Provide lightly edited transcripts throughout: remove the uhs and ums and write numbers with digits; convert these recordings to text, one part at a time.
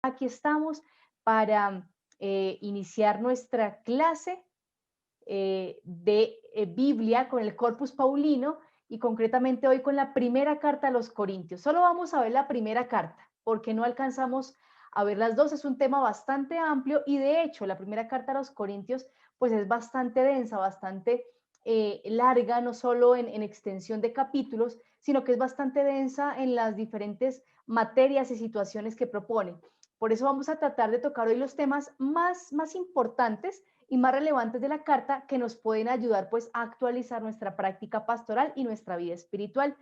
aquí estamos para iniciar nuestra clase de Biblia con el Corpus Paulino y concretamente hoy con la primera carta a los Corintios. Solo vamos a ver la primera carta porque no alcanzamos a ver las dos. Es un tema bastante amplio y de hecho la primera carta a los Corintios pues es bastante densa, bastante larga, no solo en extensión de capítulos, sino que es bastante densa en las diferentes materias y situaciones que propone. Por eso vamos a tratar de tocar hoy los temas más importantes y más relevantes de la carta que nos pueden ayudar pues a actualizar nuestra práctica pastoral y nuestra vida espiritual.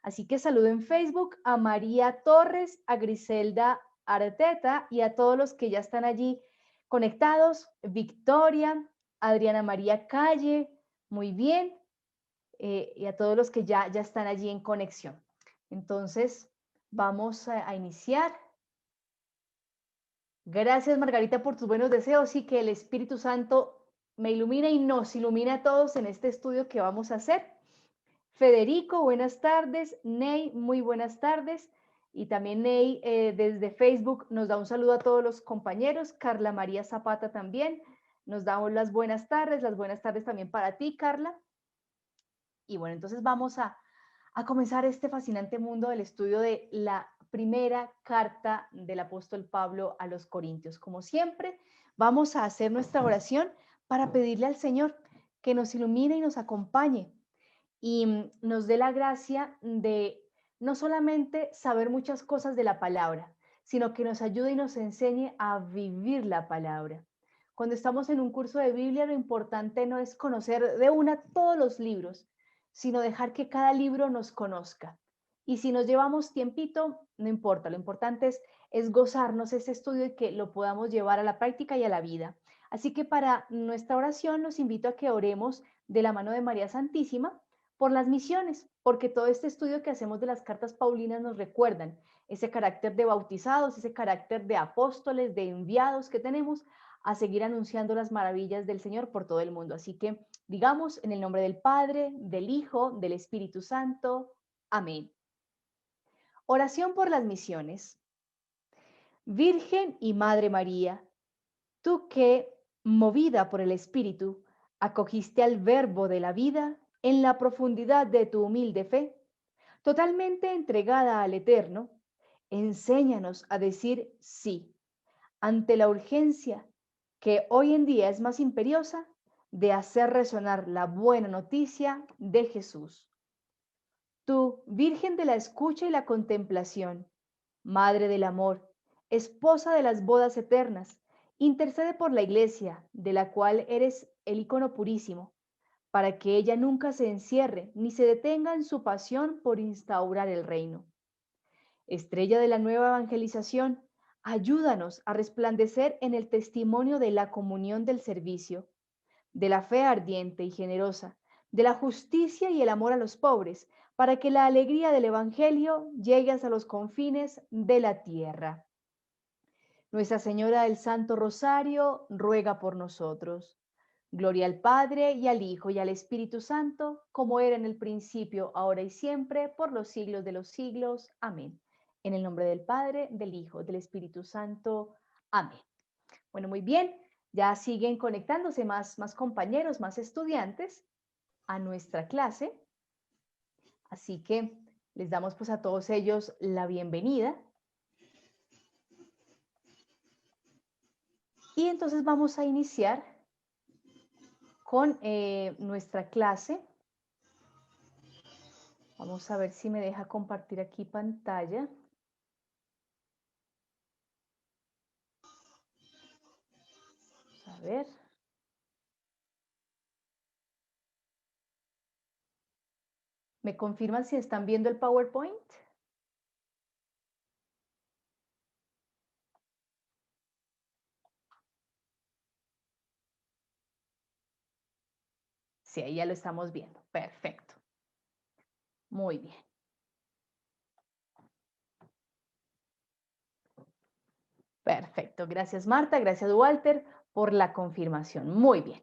Así que saludo en Facebook a María Torres, a Griselda Arteta y a todos los que ya están allí conectados. Victoria, Adriana María Calle, muy bien, y a todos los que ya están allí en conexión. Entonces, vamos a iniciar. Gracias, Margarita, por tus buenos deseos y que el Espíritu Santo me ilumine y nos ilumine a todos en este estudio que vamos a hacer. Federico, buenas tardes. Ney, muy buenas tardes. Y también Ney desde Facebook nos da un saludo a todos los compañeros. Carla María Zapata también. Nos damos las buenas tardes también para ti, Carla. Y bueno, entonces vamos a comenzar este fascinante mundo del estudio de la primera carta del apóstol Pablo a los Corintios. Como siempre, vamos a hacer nuestra oración para pedirle al Señor que nos ilumine y nos acompañe y nos dé la gracia de no solamente saber muchas cosas de la palabra, sino que nos ayude y nos enseñe a vivir la palabra. Cuando estamos en un curso de Biblia, lo importante no es conocer de una todos los libros, sino dejar que cada libro nos conozca. Y si nos llevamos tiempito, no importa, lo importante es gozarnos ese estudio y que lo podamos llevar a la práctica y a la vida. Así que para nuestra oración los invito a que oremos de la mano de María Santísima por las misiones, porque todo este estudio que hacemos de las cartas paulinas nos recuerdan ese carácter de bautizados, ese carácter de apóstoles, de enviados que tenemos a seguir anunciando las maravillas del Señor por todo el mundo. Así que digamos en el nombre del Padre, del Hijo, del Espíritu Santo. Amén. Oración por las misiones. Virgen y Madre María, tú que, movida por el Espíritu, acogiste al Verbo de la vida en la profundidad de tu humilde fe, totalmente entregada al Eterno, enséñanos a decir sí ante la urgencia que hoy en día es más imperiosa de hacer resonar la buena noticia de Jesús. Tú, Virgen de la escucha y la contemplación, Madre del amor, esposa de las bodas eternas, intercede por la Iglesia, de la cual eres el icono purísimo, para que ella nunca se encierre ni se detenga en su pasión por instaurar el reino. Estrella de la nueva evangelización, ayúdanos a resplandecer en el testimonio de la comunión del servicio, de la fe ardiente y generosa, de la justicia y el amor a los pobres, para que la alegría del Evangelio llegue hasta los confines de la tierra. Nuestra Señora del Santo Rosario, ruega por nosotros. Gloria al Padre, y al Hijo, y al Espíritu Santo, como era en el principio, ahora y siempre, por los siglos de los siglos. Amén. En el nombre del Padre, del Hijo, del Espíritu Santo. Amén. Bueno, muy bien. Ya siguen conectándose más compañeros, más estudiantes a nuestra clase. Así que les damos pues a todos ellos la bienvenida. Y entonces vamos a iniciar con nuestra clase. Vamos a ver si me deja compartir aquí pantalla. A ver. ¿Me confirman si están viendo el PowerPoint? Sí, ahí ya lo estamos viendo. Perfecto. Muy bien. Perfecto. Gracias, Marta. Gracias, Walter, por la confirmación. Muy bien.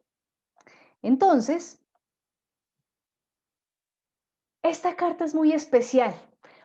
Entonces, esta carta es muy especial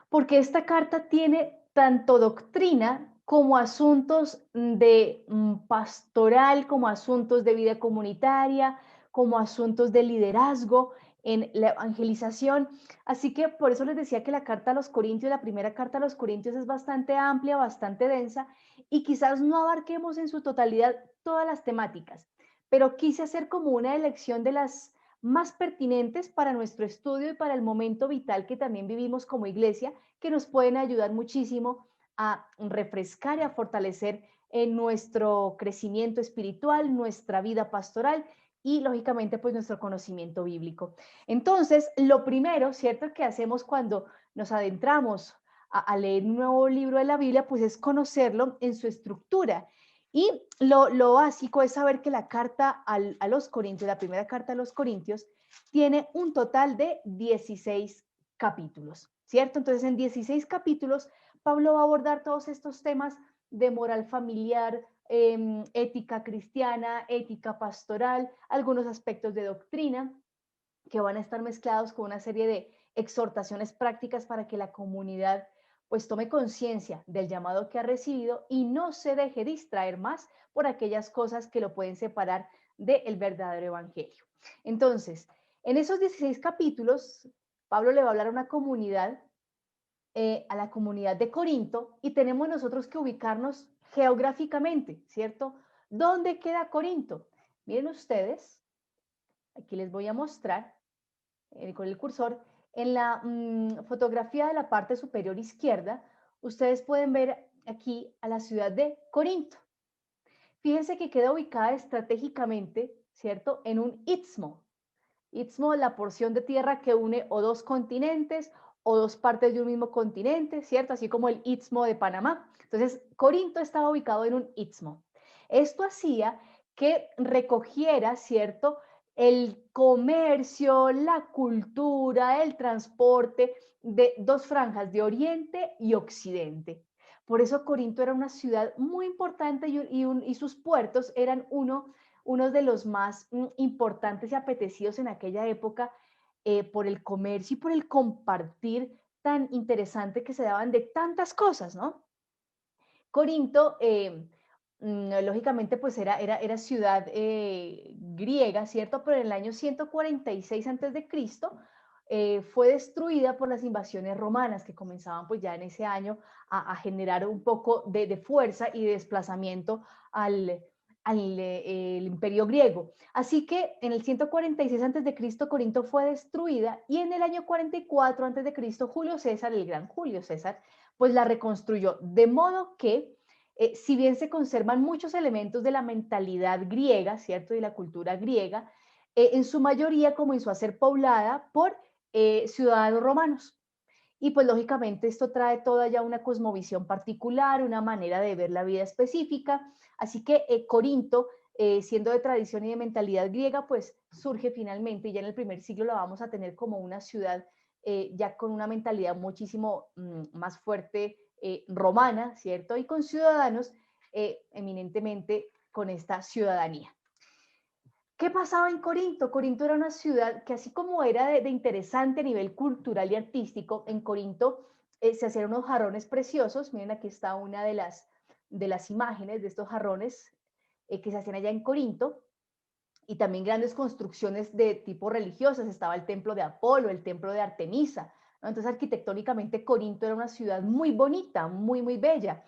porque esta carta tiene tanto doctrina como asuntos de pastoral, como asuntos de vida comunitaria, como asuntos de liderazgo en la evangelización. Así que por eso les decía que la carta a los Corintios, la primera carta a los Corintios es bastante amplia, bastante densa y quizás no abarquemos en su totalidad todas las temáticas, pero quise hacer como una elección de las más pertinentes para nuestro estudio y para el momento vital que también vivimos como iglesia, que nos pueden ayudar muchísimo a refrescar y a fortalecer en nuestro crecimiento espiritual, nuestra vida pastoral y lógicamente pues nuestro conocimiento bíblico. Entonces, lo primero, ¿cierto?, que hacemos cuando nos adentramos a leer un nuevo libro de la Biblia, pues es conocerlo en su estructura. Y lo básico es saber que la carta a los Corintios, la primera carta a los Corintios, tiene un total de 16 capítulos, ¿cierto? Entonces, en 16 capítulos, Pablo va a abordar todos estos temas de moral familiar, ética cristiana, ética pastoral, algunos aspectos de doctrina que van a estar mezclados con una serie de exhortaciones prácticas para que la comunidad pues tome conciencia del llamado que ha recibido y no se deje distraer más por aquellas cosas que lo pueden separar del verdadero evangelio. Entonces, en esos 16 capítulos, Pablo le va a hablar a una comunidad, a la comunidad de Corinto, y tenemos nosotros que ubicarnos geográficamente, ¿cierto? ¿Dónde queda Corinto? Miren ustedes, aquí les voy a mostrar con el cursor, en la fotografía de la parte superior izquierda, ustedes pueden ver aquí a la ciudad de Corinto. Fíjense que queda ubicada estratégicamente, ¿cierto?, en un istmo. Istmo, la porción de tierra que une o dos continentes o dos partes de un mismo continente, ¿cierto? Así como el istmo de Panamá. Entonces, Corinto estaba ubicado en un istmo. Esto hacía que recogiera, ¿cierto?, el comercio, la cultura, el transporte de dos franjas de Oriente y Occidente. Por eso Corinto era una ciudad muy importante y sus puertos eran uno de los más importantes y apetecidos en aquella época por el comercio y por el compartir tan interesante que se daban de tantas cosas, ¿no? Corinto, lógicamente, pues era ciudad griega, ¿cierto? Pero en el año 146 antes de Cristo fue destruida por las invasiones romanas que comenzaban pues ya en ese año a generar un poco de fuerza y de desplazamiento al imperio griego. Así que en el 146 antes de Cristo Corinto fue destruida y en el año 44 antes de Cristo Julio César, el gran Julio César, pues la reconstruyó. De modo que, si bien se conservan muchos elementos de la mentalidad griega, ¿cierto? Y la cultura griega, en su mayoría comenzó a ser poblada por ciudadanos romanos. Y pues lógicamente esto trae toda ya una cosmovisión particular, una manera de ver la vida específica. Así que Corinto, siendo de tradición y de mentalidad griega, pues surge finalmente y ya en el primer siglo la vamos a tener como una ciudad ya con una mentalidad muchísimo más fuerte romana, ¿cierto? Y con ciudadanos eminentemente con esta ciudadanía. ¿Qué pasaba en Corinto? Corinto era una ciudad que así como era de interesante a nivel cultural y artístico, en Corinto se hacían unos jarrones preciosos. Miren, aquí está una de las imágenes de estos jarrones que se hacían allá en Corinto, y también grandes construcciones de tipo religiosas. Estaba el templo de Apolo, el templo de Artemisa, ¿no? Entonces arquitectónicamente Corinto era una ciudad muy bonita, muy, muy bella.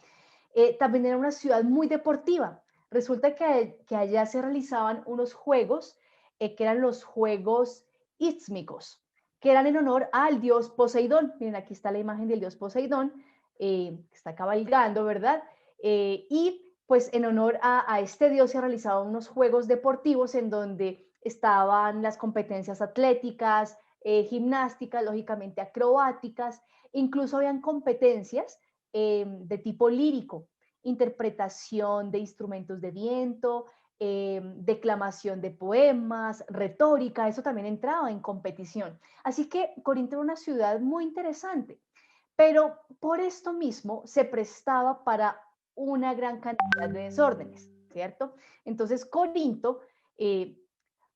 También era una ciudad muy deportiva. Resulta que allá se realizaban unos juegos que eran los Juegos Ístmicos, que eran en honor al dios Poseidón. Miren, aquí está la imagen del dios Poseidón, que está cabalgando, ¿verdad? Y pues en honor a este dios se realizaban unos juegos deportivos en donde estaban las competencias atléticas, gimnásticas, lógicamente acrobáticas, incluso habían competencias de tipo lírico, interpretación de instrumentos de viento, declamación de poemas, retórica, eso también entraba en competición. Así que Corinto era una ciudad muy interesante, pero por esto mismo se prestaba para una gran cantidad de desórdenes, ¿cierto? Entonces Corinto,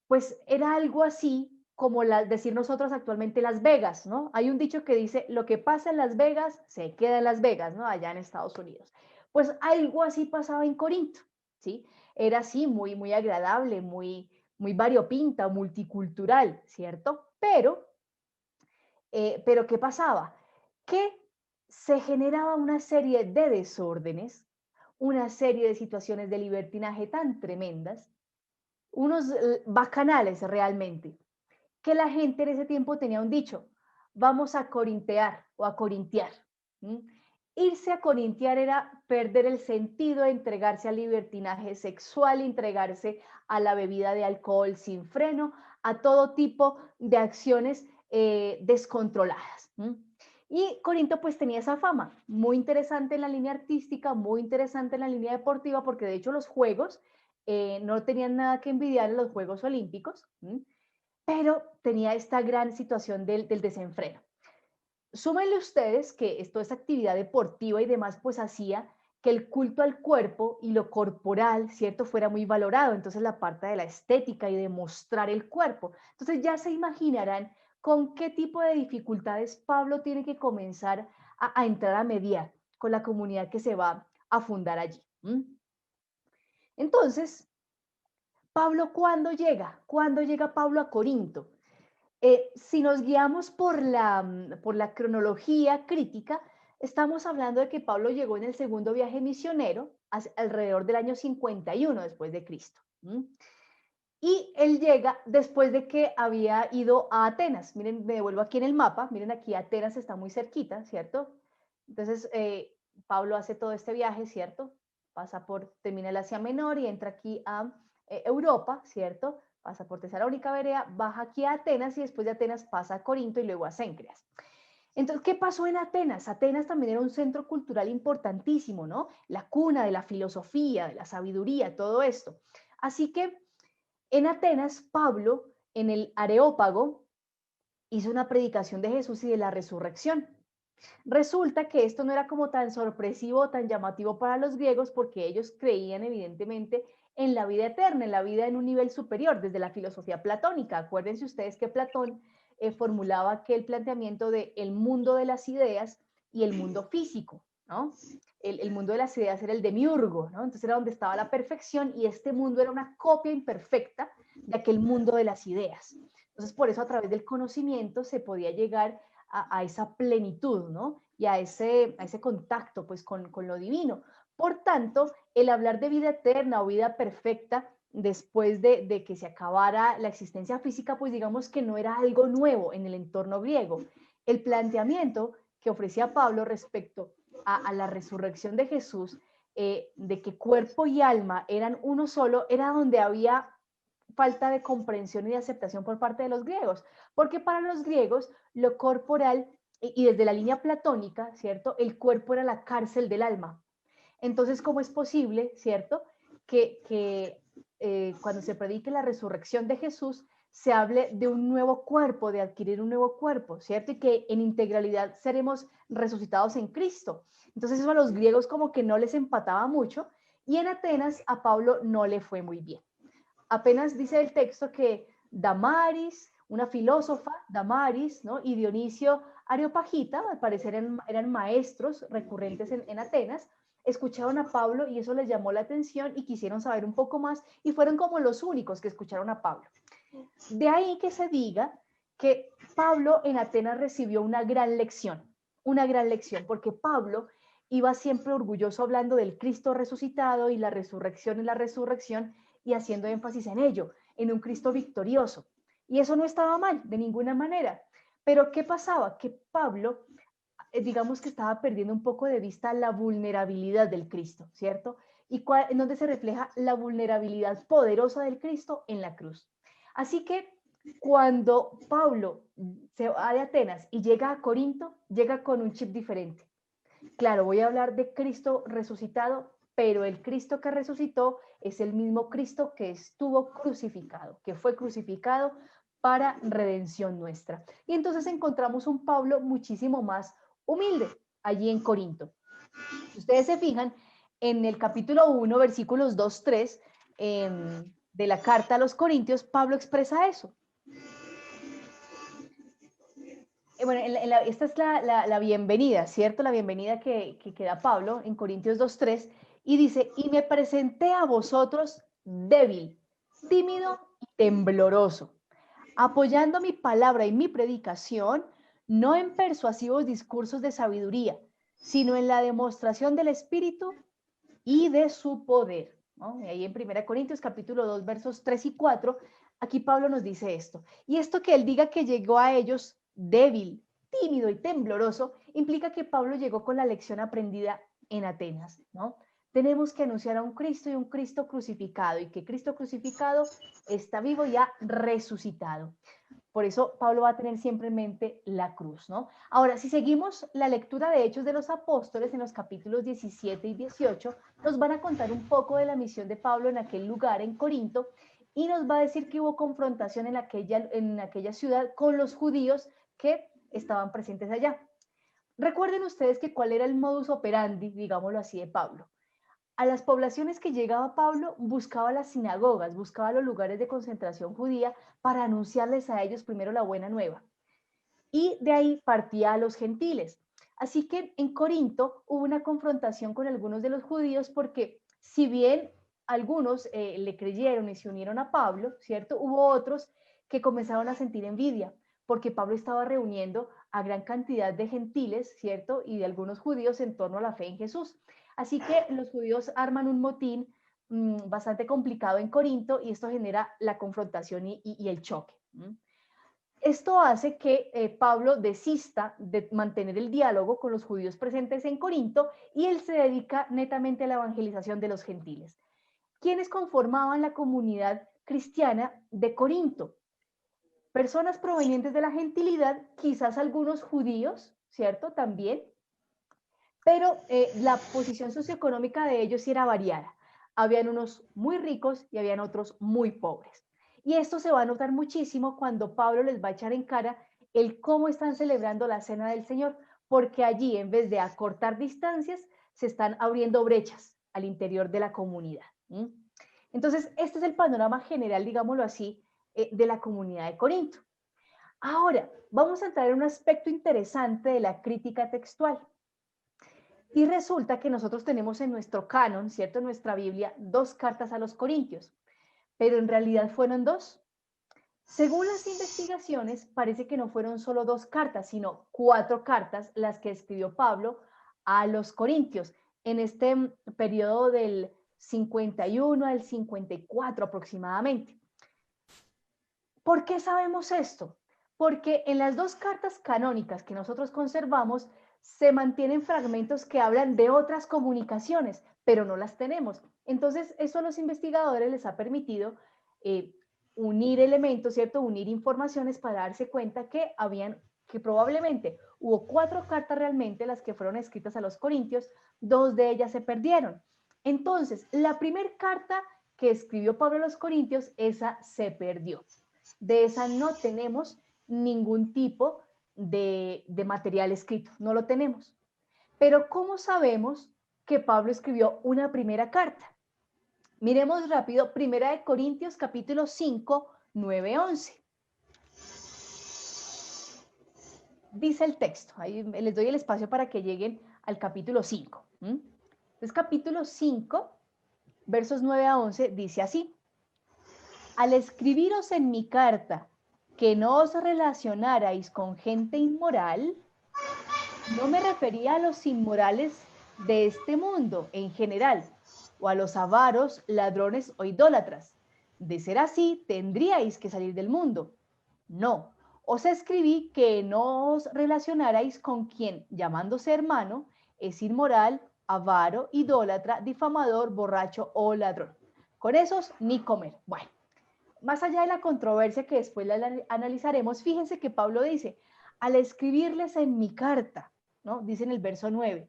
pues era algo así como decir nosotros actualmente Las Vegas, ¿no? Hay un dicho que dice, lo que pasa en Las Vegas se queda en Las Vegas, ¿no? Allá en Estados Unidos. Pues algo así pasaba en Corinto, ¿sí? Era así, muy, muy agradable, muy, muy variopinta, multicultural, ¿cierto? Pero ¿qué pasaba? Que se generaba una serie de desórdenes, una serie de situaciones de libertinaje tan tremendas, unos bacanales realmente, que la gente en ese tiempo tenía un dicho: vamos a corintear o a corintiar. ¿Mm? Irse a corintiar era perder el sentido, entregarse al libertinaje sexual, entregarse a la bebida de alcohol sin freno, a todo tipo de acciones descontroladas. Y Corinto pues tenía esa fama, muy interesante en la línea artística, muy interesante en la línea deportiva, porque de hecho los Juegos no tenían nada que envidiar a los Juegos Olímpicos, pero tenía esta gran situación del desenfreno. Súmenle ustedes que esto es actividad deportiva y demás, pues hacía que el culto al cuerpo y lo corporal, ¿cierto?, fuera muy valorado. Entonces la parte de la estética y de mostrar el cuerpo. Entonces ya se imaginarán con qué tipo de dificultades Pablo tiene que comenzar a entrar a mediar con la comunidad que se va a fundar allí. Entonces, Pablo, ¿cuándo llega? ¿Cuándo llega Pablo a Corinto? Si nos guiamos por la cronología crítica, estamos hablando de que Pablo llegó en el segundo viaje misionero alrededor del año 51 después de Cristo. Y él llega después de que había ido a Atenas. Miren, me devuelvo aquí en el mapa. Miren, aquí Atenas está muy cerquita, ¿cierto? Entonces, Pablo hace todo este viaje, ¿cierto? Termina el Asia Menor y entra aquí a Europa, ¿cierto? Pasa por Tesalónica, Berea, baja aquí a Atenas y después de Atenas pasa a Corinto y luego a Cencreas. Entonces, ¿qué pasó en Atenas? Atenas también era un centro cultural importantísimo, ¿no? La cuna de la filosofía, de la sabiduría, todo esto. Así que en Atenas, Pablo, en el Areópago, hizo una predicación de Jesús y de la resurrección. Resulta que esto no era como tan sorpresivo, tan llamativo para los griegos, porque ellos creían evidentemente en la vida eterna, en la vida en un nivel superior, desde la filosofía platónica. Acuérdense ustedes que Platón formulaba aquel planteamiento de el mundo de las ideas y el mundo físico, ¿no? El mundo de las ideas era el demiurgo, ¿no? Entonces era donde estaba la perfección y este mundo era una copia imperfecta de aquel mundo de las ideas. Entonces, por eso a través del conocimiento se podía llegar a esa plenitud, ¿no? Y a ese contacto, pues, con lo divino. Por tanto, el hablar de vida eterna o vida perfecta después de que se acabara la existencia física, pues digamos que no era algo nuevo en el entorno griego. El planteamiento que ofrecía Pablo respecto a la resurrección de Jesús, de que cuerpo y alma eran uno solo, era donde había falta de comprensión y de aceptación por parte de los griegos, porque para los griegos lo corporal, y desde la línea platónica, ¿cierto? El cuerpo era la cárcel del alma. Entonces, ¿cómo es posible, ¿cierto? Que cuando se predique la resurrección de Jesús, se hable de un nuevo cuerpo, de adquirir un nuevo cuerpo, ¿cierto? Y que en integralidad seremos resucitados en Cristo. Entonces eso a los griegos como que no les empataba mucho y en Atenas a Pablo no le fue muy bien. Apenas dice el texto que Damaris, una filósofa, Damaris, ¿no? Y Dionisio Areopagita, al parecer eran maestros recurrentes en Atenas, escucharon a Pablo y eso les llamó la atención y quisieron saber un poco más y fueron como los únicos que escucharon a Pablo. De ahí que se diga que Pablo en Atenas recibió una gran lección, porque Pablo iba siempre orgulloso hablando del Cristo resucitado y la resurrección y haciendo énfasis en ello, en un Cristo victorioso. Y eso no estaba mal, de ninguna manera. Pero ¿qué pasaba? Que Pablo, digamos que estaba perdiendo un poco de vista la vulnerabilidad del Cristo, ¿cierto? ¿En dónde se refleja la vulnerabilidad poderosa del Cristo? En la cruz. Así que cuando Pablo se va de Atenas y llega a Corinto, llega con un chip diferente. Claro, voy a hablar de Cristo resucitado, pero el Cristo que resucitó es el mismo Cristo que estuvo crucificado, que fue crucificado para redención nuestra. Y entonces encontramos un Pablo muchísimo más humilde allí en Corinto. Si ustedes se fijan, en el capítulo 1, versículos 2, 3 de la carta a los Corintios, Pablo expresa eso. bueno, esta es la bienvenida, ¿cierto? La bienvenida que da Pablo en Corintios 2:3 y dice, y me presenté a vosotros débil, tímido y tembloroso, apoyando mi palabra y mi predicación, no en persuasivos discursos de sabiduría, sino en la demostración del Espíritu y de su poder, ¿no? Y ahí en 1 Corintios capítulo 2, versos 3 y 4, aquí Pablo nos dice esto. Y esto que él diga que llegó a ellos débil, tímido y tembloroso, implica que Pablo llegó con la lección aprendida en Atenas, ¿no? Tenemos que anunciar a un Cristo y un Cristo crucificado, y que Cristo crucificado está vivo y ha resucitado. Por eso Pablo va a tener siempre en mente la cruz, ¿no? Ahora, si seguimos la lectura de Hechos de los Apóstoles en los capítulos 17 y 18, nos van a contar un poco de la misión de Pablo en aquel lugar, en Corinto, y nos va a decir que hubo confrontación en aquella ciudad con los judíos que estaban presentes allá. Recuerden ustedes que cuál era el modus operandi, digámoslo así, de Pablo. A las poblaciones que llegaba Pablo, buscaba las sinagogas, buscaba los lugares de concentración judía para anunciarles a ellos primero la buena nueva. Y de ahí partía a los gentiles. Así que en Corinto hubo una confrontación con algunos de los judíos porque si bien algunos le creyeron y se unieron a Pablo, ¿cierto? Hubo otros que comenzaron a sentir envidia porque Pablo estaba reuniendo a gran cantidad de gentiles, ¿cierto? Y de algunos judíos en torno a la fe en Jesús. Así que los judíos arman un motín bastante complicado en Corinto y esto genera la confrontación y el choque. Esto hace que Pablo desista de mantener el diálogo con los judíos presentes en Corinto y él se dedica netamente a la evangelización de los gentiles. ¿Quiénes conformaban la comunidad cristiana de Corinto? Personas provenientes de la gentilidad, quizás algunos judíos, ¿cierto? También, pero la posición socioeconómica de ellos sí era variada. Habían unos muy ricos y habían otros muy pobres. Y esto se va a notar muchísimo cuando Pablo les va a echar en cara el cómo están celebrando la cena del Señor, porque allí en vez de acortar distancias, se están abriendo brechas al interior de la comunidad. Entonces, este es el panorama general, digámoslo así, de la comunidad de Corinto. Ahora, vamos a entrar en un aspecto interesante de la crítica textual. Y resulta que nosotros tenemos en nuestro canon, ¿cierto? En nuestra Biblia, 2 cartas a los Corintios, pero en realidad fueron 2. Según las investigaciones, parece que no fueron solo 2 cartas, sino 4 cartas las que escribió Pablo a los Corintios en este periodo del 51 al 54 aproximadamente. ¿Por qué sabemos esto? Porque en las 2 cartas canónicas que nosotros conservamos se mantienen fragmentos que hablan de otras comunicaciones, pero no las tenemos. Entonces, eso a los investigadores les ha permitido unir elementos, ¿cierto? Unir informaciones para darse cuenta que probablemente hubo 4 cartas realmente las que fueron escritas a los corintios, 2 de ellas se perdieron. Entonces, la primera carta que escribió Pablo a los corintios, esa se perdió. De esa no tenemos ningún tipo de material escrito, no lo tenemos. Pero ¿cómo sabemos que Pablo escribió una primera carta? Miremos rápido, 1 Corintios capítulo 5, 9, 11. Dice el texto, ahí les doy el espacio para que lleguen al capítulo 5. Entonces, capítulo 5, versos 9 a 11, dice así: al escribiros en mi carta que no os relacionarais con gente inmoral, no me refería a los inmorales de este mundo en general, o a los avaros, ladrones o idólatras. De ser así, tendríais que salir del mundo. No, os escribí que no os relacionarais con quien, llamándose hermano, es inmoral, avaro, idólatra, difamador, borracho o ladrón. Con esos ni comer. Bueno, más allá de la controversia que después la analizaremos, fíjense que Pablo dice, al escribirles en mi carta, ¿no? Dice en el verso 9.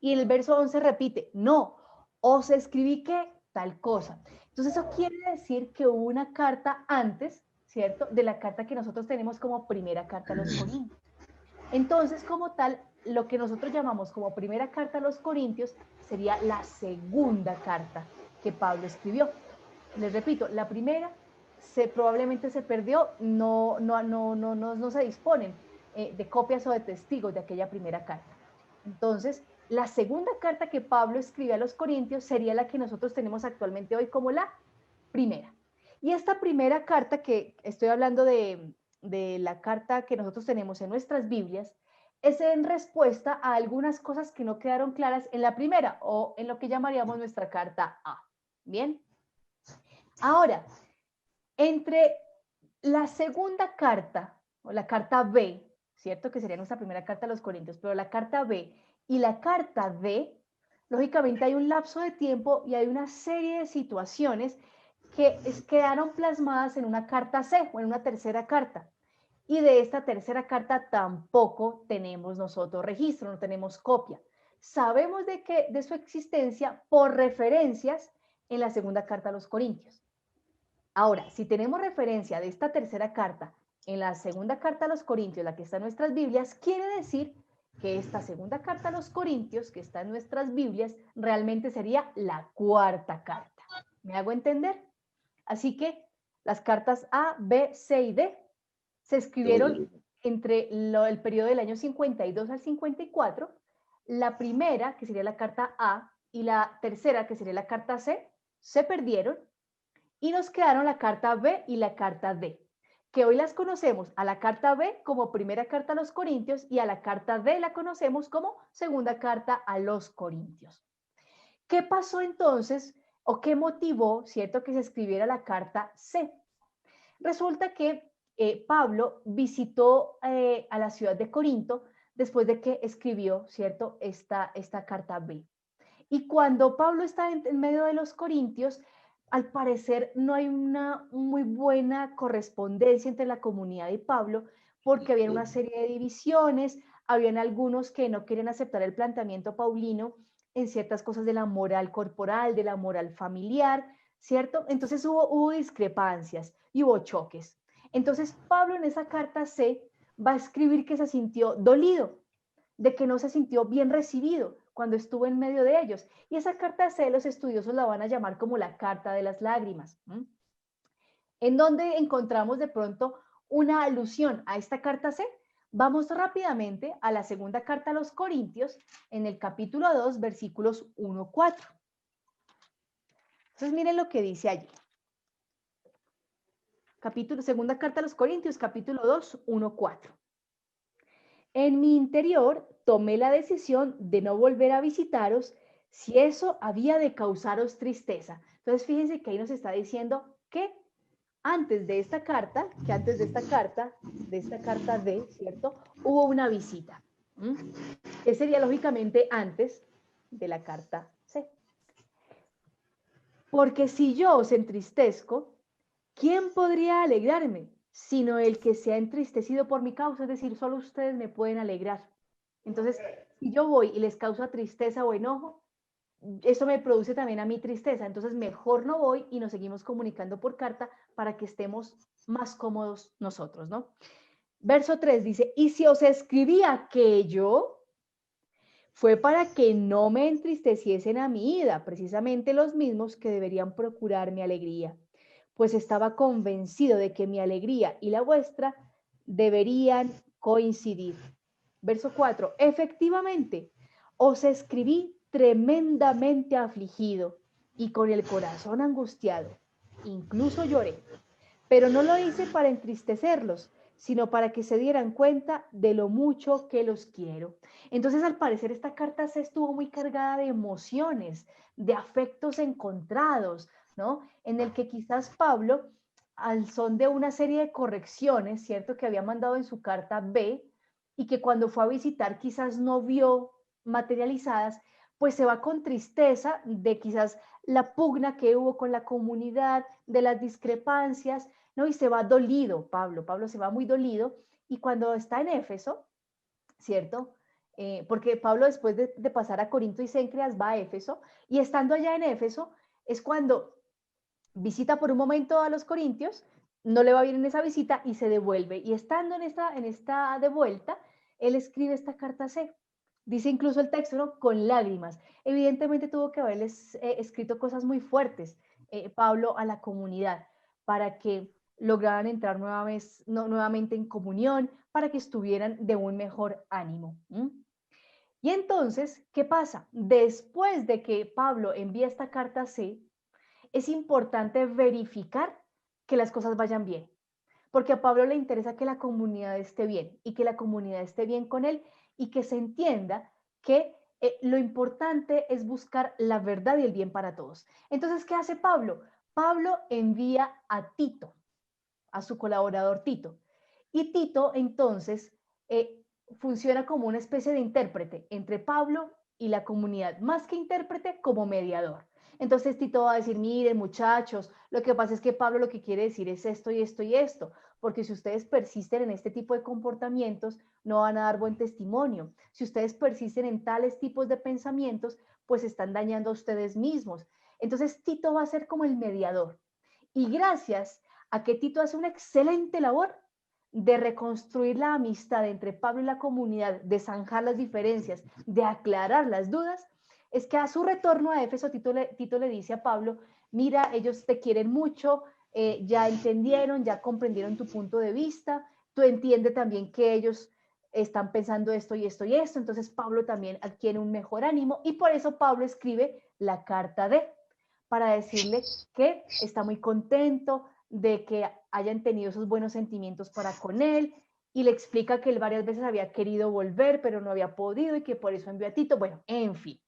Y en el verso 11 repite, no, os escribí que tal cosa. Entonces eso quiere decir que hubo una carta antes, ¿cierto? De la carta que nosotros tenemos como primera carta a los Corintios. Entonces, como tal, lo que nosotros llamamos como primera carta a los Corintios sería la segunda carta que Pablo escribió. Les repito, la primera probablemente se perdió, no se disponen. de copias o de testigos de aquella primera carta. Entonces, la segunda carta que Pablo escribe a los Corintios sería la que nosotros tenemos actualmente hoy como la primera. Y esta primera carta que estoy hablando de la carta que nosotros tenemos en nuestras Biblias, es en respuesta a algunas cosas que no quedaron claras en la primera o en lo que llamaríamos nuestra carta A. Bien. Ahora, entre la segunda carta o la carta B, ¿cierto? Que sería nuestra primera carta a los Corintios, pero la carta B y la carta D, lógicamente hay un lapso de tiempo y hay una serie de situaciones que quedaron plasmadas en una carta C o en una tercera carta. Y de esta tercera carta tampoco tenemos nosotros registro, no tenemos copia. Sabemos de su existencia por referencias en la segunda carta a los Corintios. Ahora, si tenemos referencia de esta tercera carta en la segunda carta a los Corintios, la que está en nuestras Biblias, quiere decir que esta segunda carta a los Corintios, que está en nuestras Biblias, realmente sería la cuarta carta. ¿Me hago entender? Así que las cartas A, B, C y D se escribieron entre el periodo del año 52 al 54. La primera, que sería la carta A, y la tercera, que sería la carta C, se perdieron y nos quedaron la carta B y la carta D, que hoy las conocemos a la carta B como primera carta a los Corintios y a la carta D la conocemos como segunda carta a los Corintios. ¿Qué pasó entonces o qué motivó, cierto, que se escribiera la carta C? Resulta que Pablo visitó a la ciudad de Corinto después de que escribió, cierto, esta carta B. Y cuando Pablo está en medio de los corintios, al parecer no hay una muy buena correspondencia entre la comunidad y Pablo, porque había una serie de divisiones, habían algunos que no querían aceptar el planteamiento paulino en ciertas cosas de la moral corporal, de la moral familiar, ¿cierto? Entonces hubo discrepancias y hubo choques. Entonces Pablo en esa carta C va a escribir que se sintió dolido, de que no se sintió bien recibido cuando estuvo en medio de ellos. Y esa carta C los estudiosos la van a llamar como la carta de las lágrimas, en donde encontramos de pronto una alusión a esta carta C. Vamos rápidamente a la segunda carta a los Corintios, en el capítulo 2, versículos 1-4. Entonces miren lo que dice allí. Segunda carta a los Corintios, capítulo 2, 1-4. En mi interior tomé la decisión de no volver a visitaros si eso había de causaros tristeza. Entonces fíjense que ahí nos está diciendo que antes de esta carta, de esta carta D, ¿cierto? Hubo una visita. Que sería lógicamente antes de la carta C. Porque si yo os entristezco, ¿quién podría alegrarme? Sino el que se ha entristecido por mi causa, es decir, solo ustedes me pueden alegrar. Entonces, si yo voy y les causa tristeza o enojo, eso me produce también a mí tristeza, entonces mejor no voy y nos seguimos comunicando por carta para que estemos más cómodos nosotros, ¿no? Verso 3 dice, y si os escribí aquello, fue para que no me entristeciesen a mi ida, precisamente los mismos que deberían procurar mi alegría, pues estaba convencido de que mi alegría y la vuestra deberían coincidir. Verso 4, efectivamente, os escribí tremendamente afligido y con el corazón angustiado. Incluso lloré, pero no lo hice para entristecerlos, sino para que se dieran cuenta de lo mucho que los quiero. Entonces, al parecer, esta carta se estuvo muy cargada de emociones, de afectos encontrados, ¿no? En el que quizás Pablo, al son de una serie de correcciones, ¿cierto? Que había mandado en su carta B, y que cuando fue a visitar quizás no vio materializadas, pues se va con tristeza de quizás la pugna que hubo con la comunidad, de las discrepancias, ¿no? Y se va dolido, Pablo se va muy dolido, y cuando está en Éfeso, ¿cierto? Porque Pablo después de pasar a Corinto y Cencreas va a Éfeso, y estando allá en Éfeso es cuando visita por un momento a los corintios, no le va bien en esa visita y se devuelve. Y estando en esta de vuelta, él escribe esta carta C. Dice incluso el texto, ¿no? Con lágrimas. Evidentemente tuvo que haberles escrito cosas muy fuertes, Pablo, a la comunidad, para que lograran entrar nuevamente en comunión, para que estuvieran de un mejor ánimo. Y entonces, ¿qué pasa? Después de que Pablo envía esta carta a C, es importante verificar que las cosas vayan bien, porque a Pablo le interesa que la comunidad esté bien y que la comunidad esté bien con él y que se entienda que lo importante es buscar la verdad y el bien para todos. Entonces, ¿qué hace Pablo? Pablo envía a Tito, a su colaborador Tito. Y Tito entonces eh, funciona como una especie de intérprete entre Pablo y la comunidad, más que intérprete, como mediador. Entonces Tito va a decir, miren muchachos, lo que pasa es que Pablo lo que quiere decir es esto y esto y esto, porque si ustedes persisten en este tipo de comportamientos, no van a dar buen testimonio. Si ustedes persisten en tales tipos de pensamientos, pues están dañando a ustedes mismos. Entonces Tito va a ser como el mediador. Y gracias a que Tito hace una excelente labor de reconstruir la amistad entre Pablo y la comunidad, de zanjar las diferencias, de aclarar las dudas, es que a su retorno a Éfeso, Tito le dice a Pablo, mira, ellos te quieren mucho, ya entendieron, ya comprendieron tu punto de vista, tú entiendes también que ellos están pensando esto y esto y esto, entonces Pablo también adquiere un mejor ánimo y por eso Pablo escribe la carta de, para decirle que está muy contento de que hayan tenido esos buenos sentimientos para con él y le explica que él varias veces había querido volver, pero no había podido y que por eso envió a Tito. Bueno, en fin,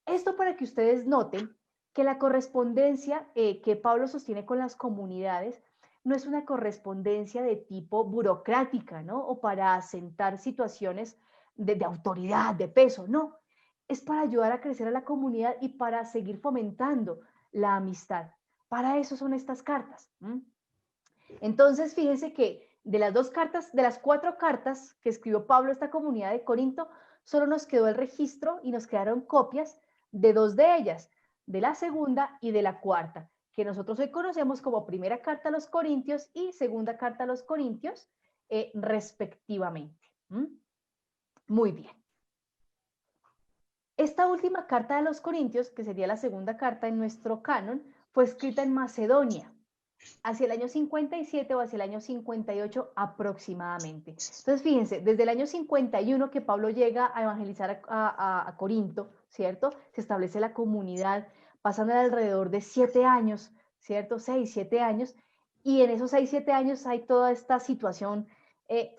esto para que ustedes noten que la correspondencia que Pablo sostiene con las comunidades no es una correspondencia de tipo burocrática, ¿no? O para asentar situaciones de autoridad, de peso, no. Es para ayudar a crecer a la comunidad y para seguir fomentando la amistad. Para eso son estas cartas. Entonces, fíjense que de las dos cartas, de las 4 cartas que escribió Pablo a esta comunidad de Corinto, solo nos quedó el registro y nos quedaron copias de 2 de ellas, de la segunda y de la cuarta, que nosotros hoy conocemos como primera carta a los Corintios y segunda carta a los Corintios, respectivamente. Muy bien. Esta última carta de los Corintios, que sería la segunda carta en nuestro canon, fue escrita en Macedonia, hacia el año 57 o hacia el año 58 aproximadamente. Entonces, fíjense, desde el año 51 que Pablo llega a evangelizar a Corinto, ¿cierto? Se establece la comunidad, pasan alrededor de 7 años, ¿cierto? 6, 7 años, y en esos 6, 7 años hay toda esta situación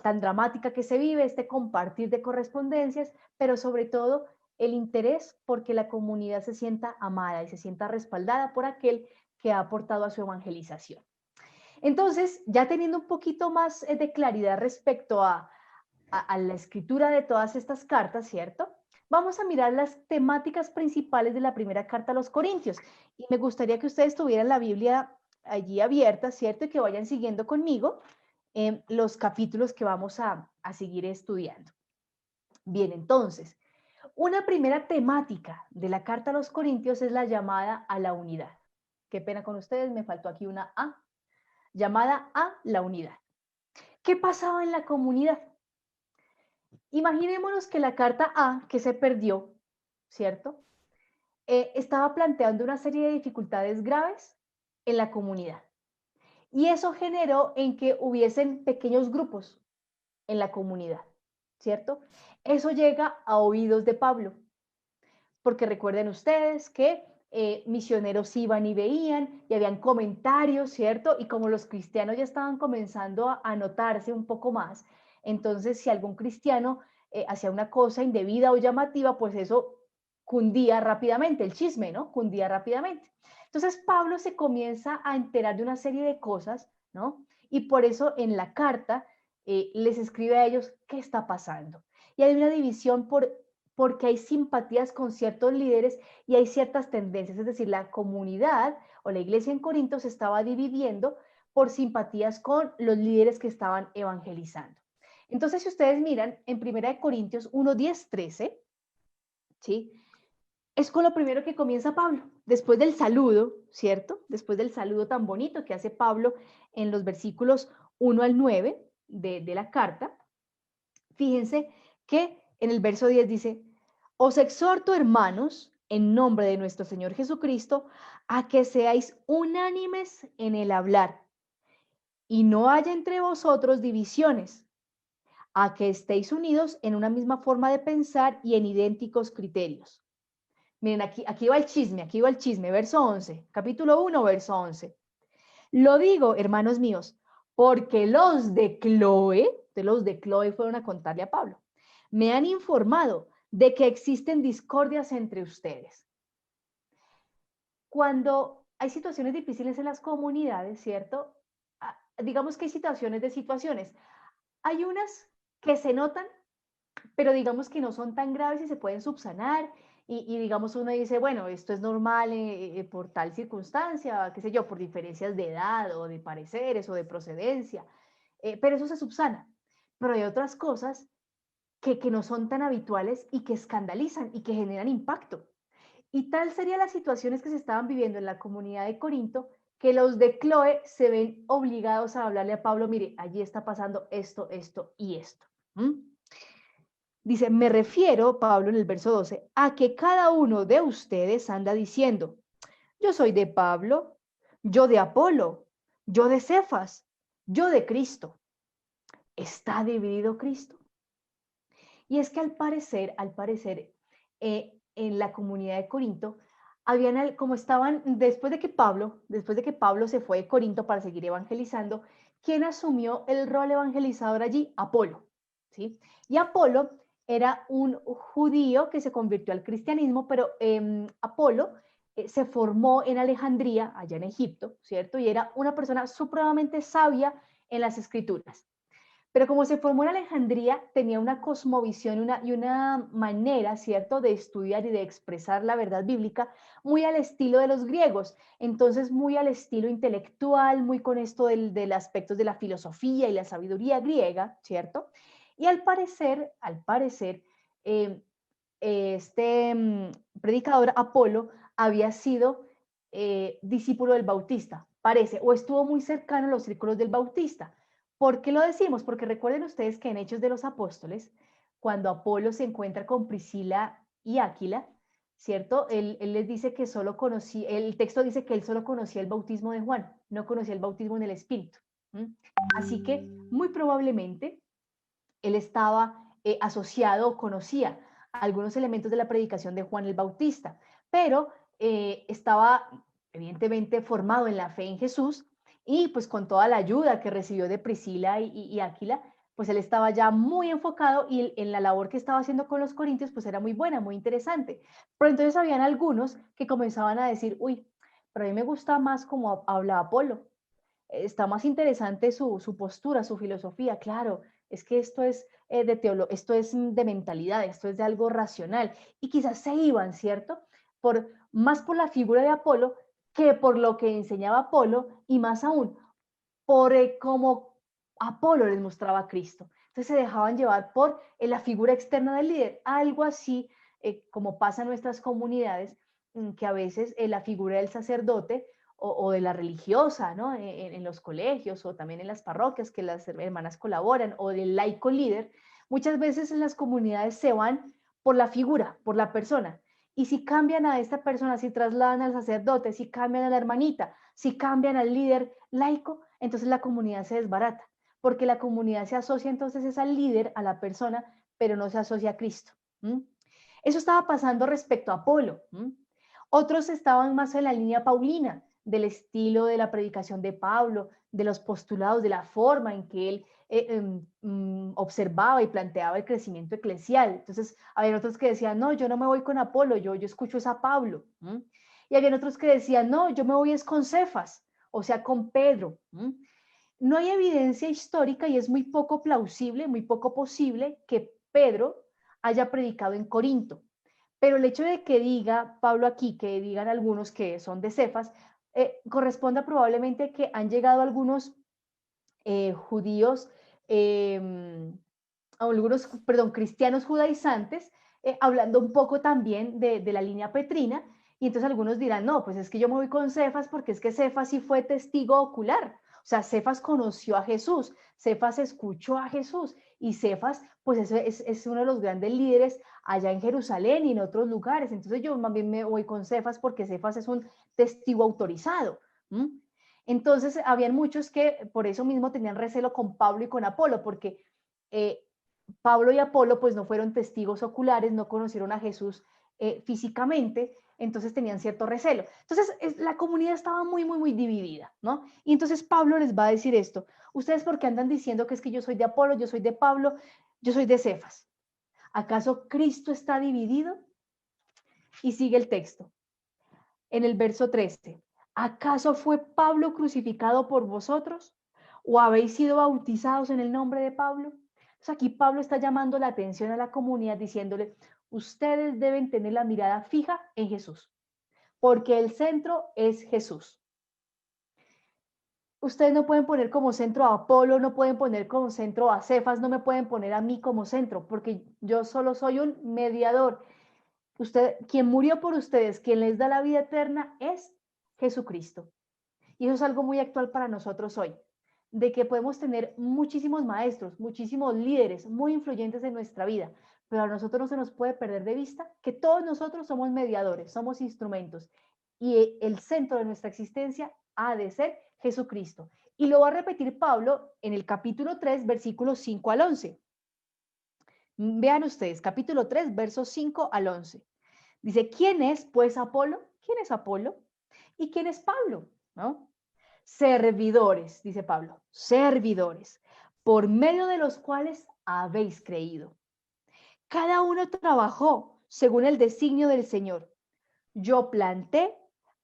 tan dramática que se vive, este compartir de correspondencias, pero sobre todo el interés porque la comunidad se sienta amada y se sienta respaldada por aquel que ha aportado a su evangelización. Entonces, ya teniendo un poquito más de claridad respecto a la escritura de todas estas cartas, ¿cierto? Vamos a mirar las temáticas principales de la primera carta a los Corintios. Y me gustaría que ustedes tuvieran la Biblia allí abierta, ¿cierto? Y que vayan siguiendo conmigo los capítulos que vamos a seguir estudiando. Bien, entonces, una primera temática de la carta a los Corintios es la llamada a la unidad. Qué pena con ustedes, me faltó aquí una A, llamada a la unidad. ¿Qué pasaba en la comunidad? Imaginémonos que la carta A, que se perdió, ¿cierto? Estaba planteando una serie de dificultades graves en la comunidad. Y eso generó en que hubiesen pequeños grupos en la comunidad, ¿cierto? Eso llega a oídos de Pablo, porque recuerden ustedes que misioneros iban y veían y habían comentarios, ¿cierto? Y como los cristianos ya estaban comenzando a notarse un poco más, entonces si algún cristiano hacía una cosa indebida o llamativa, pues eso cundía rápidamente, el chisme, ¿no? Cundía rápidamente. Entonces Pablo se comienza a enterar de una serie de cosas, ¿no? Y por eso en la carta les escribe a ellos qué está pasando. Y hay una división porque hay simpatías con ciertos líderes y hay ciertas tendencias, es decir, la comunidad o la iglesia en Corinto se estaba dividiendo por simpatías con los líderes que estaban evangelizando. Entonces, si ustedes miran en 1 Corintios 1, 10, 13, ¿sí? Es con lo primero que comienza Pablo, después del saludo, ¿cierto? Después del saludo tan bonito que hace Pablo en los versículos 1 al 9 de la carta. Fíjense que en el verso 10 dice, os exhorto, hermanos, en nombre de nuestro Señor Jesucristo, a que seáis unánimes en el hablar, y no haya entre vosotros divisiones, a que estéis unidos en una misma forma de pensar y en idénticos criterios. Miren, aquí va el chisme, verso 11, capítulo 1, verso 11. Lo digo, hermanos míos, porque los de Cloé fueron a contarle a Pablo, me han informado de que existen discordias entre ustedes. Cuando hay situaciones difíciles en las comunidades, ¿cierto? Digamos que hay situaciones de situaciones. Hay unas que se notan, pero digamos que no son tan graves y se pueden subsanar. Y digamos, uno dice, bueno, esto es normal por tal circunstancia, qué sé yo, por diferencias de edad o de pareceres o de procedencia, pero eso se subsana. Pero hay otras cosas que no son tan habituales y que escandalizan y que generan impacto. Y tal serían las situaciones que se estaban viviendo en la comunidad de Corinto, que los de Cloé se ven obligados a hablarle a Pablo, mire, allí está pasando esto, esto y esto. Dice, me refiero, Pablo en el verso 12, a que cada uno de ustedes anda diciendo, yo soy de Pablo, yo de Apolo, yo de Cefas, yo de Cristo. ¿Está dividido Cristo? Y es que al parecer, en la comunidad de Corinto, como estaban, después de que Pablo se fue de Corinto para seguir evangelizando, ¿quién asumió el rol evangelizador allí? Apolo, ¿sí? Y Apolo era un judío que se convirtió al cristianismo, pero Apolo se formó en Alejandría, allá en Egipto, ¿cierto? Y era una persona supremamente sabia en las escrituras. Pero como se formó en Alejandría, tenía una cosmovisión y una manera, ¿cierto?, de estudiar y de expresar la verdad bíblica muy al estilo de los griegos. Entonces, muy al estilo intelectual, muy con esto del aspecto de la filosofía y la sabiduría griega, ¿cierto? Y al parecer, eh, este predicador Apolo había sido discípulo del Bautista, parece, o estuvo muy cercano a los círculos del Bautista. ¿Por qué lo decimos? Porque recuerden ustedes que en Hechos de los Apóstoles, cuando Apolo se encuentra con Priscila y Áquila, ¿cierto? Él les dice que solo conocía, el texto dice que él solo conocía el bautismo de Juan, no conocía el bautismo en el Espíritu. Así que muy probablemente él estaba asociado o conocía algunos elementos de la predicación de Juan el Bautista, pero estaba evidentemente formado en la fe en Jesús y pues con toda la ayuda que recibió de Priscila y Áquila, pues él estaba ya muy enfocado y en la labor que estaba haciendo con los corintios pues era muy buena, muy interesante. Pero entonces habían algunos que comenzaban a decir, uy, pero a mí me gusta más como habla Apolo, está más interesante su postura, su filosofía, claro, es que esto es esto es de mentalidad, esto es de algo racional. Y quizás se iban, ¿cierto? Más por la figura de Apolo que por lo que enseñaba Apolo y más aún por cómo Apolo les mostraba a Cristo. Entonces se dejaban llevar por la figura externa del líder, algo así como pasa en nuestras comunidades, que a veces la figura del sacerdote o de la religiosa, ¿no? En los colegios o también en las parroquias que las hermanas colaboran, o del laico líder, muchas veces en las comunidades se van por la figura, por la persona. Y si cambian a esta persona, si trasladan al sacerdote, si cambian a la hermanita, si cambian al líder laico, entonces la comunidad se desbarata, porque la comunidad se asocia entonces es al líder, a la persona, pero no se asocia a Cristo. Eso estaba pasando respecto a Apolo. Otros estaban más en la línea paulina, del estilo de la predicación de Pablo, de los postulados, de la forma en que él observaba y planteaba el crecimiento eclesial. Entonces, había otros que decían, no, yo no me voy con Apolo, yo escucho es a Pablo. Y había otros que decían, no, yo me voy es con Cefas, o sea, con Pedro. No hay evidencia histórica y es muy poco plausible, muy poco posible que Pedro haya predicado en Corinto. Pero el hecho de que diga Pablo aquí, que digan algunos que son de Cefas, corresponde probablemente que han llegado algunos judíos, algunos, perdón, cristianos judaizantes, hablando un poco también de la línea petrina, y entonces algunos dirán, no, pues es que yo me voy con Cefas porque es que Cefas sí fue testigo ocular, o sea, Cefas conoció a Jesús, Cefas escuchó a Jesús, y Cefas, pues es uno de los grandes líderes allá en Jerusalén y en otros lugares, entonces yo más bien me voy con Cefas porque Cefas es un testigo autorizado. Entonces, habían muchos que por eso mismo tenían recelo con Pablo y con Apolo, porque Pablo y Apolo pues no fueron testigos oculares, no conocieron a Jesús físicamente, entonces tenían cierto recelo. Entonces, la comunidad estaba muy, muy, muy dividida, ¿no? Y entonces Pablo les va a decir esto: ustedes por qué andan diciendo que es que yo soy de Apolo, yo soy de Pablo, yo soy de Cefas. ¿Acaso Cristo está dividido? Y sigue el texto, en el verso 13. ¿Acaso fue Pablo crucificado por vosotros? ¿O habéis sido bautizados en el nombre de Pablo? Entonces aquí Pablo está llamando la atención a la comunidad diciéndole, ustedes deben tener la mirada fija en Jesús, porque el centro es Jesús. Ustedes no pueden poner como centro a Apolo, no pueden poner como centro a Cefas, no me pueden poner a mí como centro, porque yo solo soy un mediador. Quien murió por ustedes, quien les da la vida eterna es Jesucristo. Y eso es algo muy actual para nosotros hoy, de que podemos tener muchísimos maestros, muchísimos líderes muy influyentes en nuestra vida, pero a nosotros no se nos puede perder de vista que todos nosotros somos mediadores, somos instrumentos, y el centro de nuestra existencia ha de ser Jesucristo. Y lo va a repetir Pablo en el capítulo 3, versículos 5 al 11. Vean ustedes, capítulo 3, versos 5 al 11. Dice, ¿quién es pues Apolo? ¿Quién es Apolo? ¿Y quién es Pablo? ¿No? Servidores, dice Pablo, servidores, por medio de los cuales habéis creído. Cada uno trabajó según el designio del Señor. Yo planté,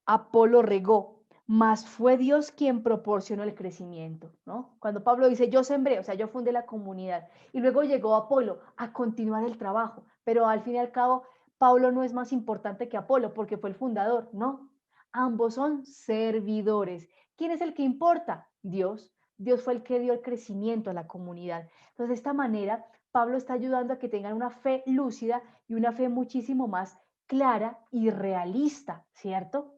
Apolo regó, mas fue Dios quien proporcionó el crecimiento, ¿no? Cuando Pablo dice, yo sembré, o sea, yo fundé la comunidad, y luego llegó Apolo a continuar el trabajo, pero al fin y al cabo, Pablo no es más importante que Apolo porque fue el fundador, ¿no? Ambos son servidores. ¿Quién es el que importa? Dios. Dios fue el que dio el crecimiento a la comunidad. Entonces, de esta manera, Pablo está ayudando a que tengan una fe lúcida y una fe muchísimo más clara y realista, ¿cierto?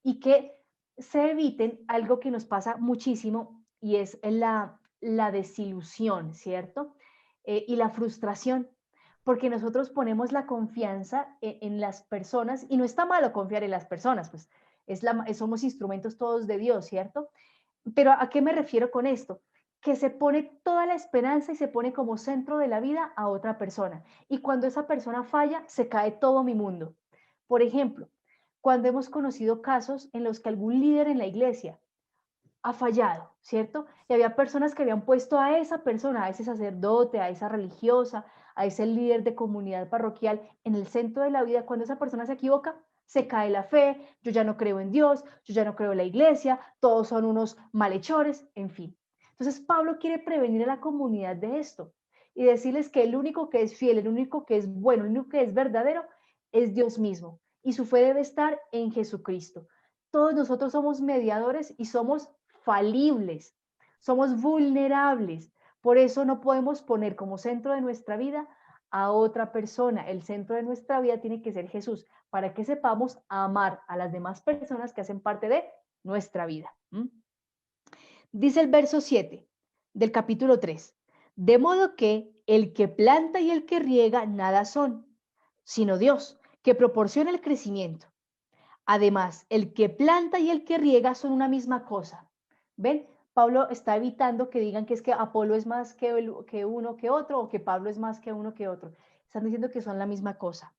Y que se eviten algo que nos pasa muchísimo y es la desilusión, ¿cierto? Y la frustración, porque nosotros ponemos la confianza en las personas y no está malo confiar en las personas, pues somos instrumentos todos de Dios, ¿cierto? Pero ¿a qué me refiero con esto? Que se pone toda la esperanza y se pone como centro de la vida a otra persona. Y cuando esa persona falla, se cae todo mi mundo. Por ejemplo, cuando hemos conocido casos en los que algún líder en la iglesia ha fallado, ¿cierto? Y había personas que habían puesto a esa persona, a ese sacerdote, a esa religiosa, a ese líder de comunidad parroquial en el centro de la vida. Cuando esa persona se equivoca, se cae la fe, yo ya no creo en Dios, yo ya no creo en la iglesia, todos son unos malhechores, en fin. Entonces Pablo quiere prevenir a la comunidad de esto y decirles que el único que es fiel, el único que es bueno, el único que es verdadero es Dios mismo y su fe debe estar en Jesucristo. Todos nosotros somos mediadores y somos falibles, somos vulnerables. Por eso no podemos poner como centro de nuestra vida a otra persona. El centro de nuestra vida tiene que ser Jesús, para que sepamos amar a las demás personas que hacen parte de nuestra vida. Dice el verso 7 del capítulo 3, de modo que el que planta y el que riega nada son, sino Dios, que proporciona el crecimiento. Además, el que planta y el que riega son una misma cosa. ¿Ven? Pablo está evitando que digan que es que Apolo es más que uno que otro o que Pablo es más que uno que otro. Están diciendo que son la misma cosa.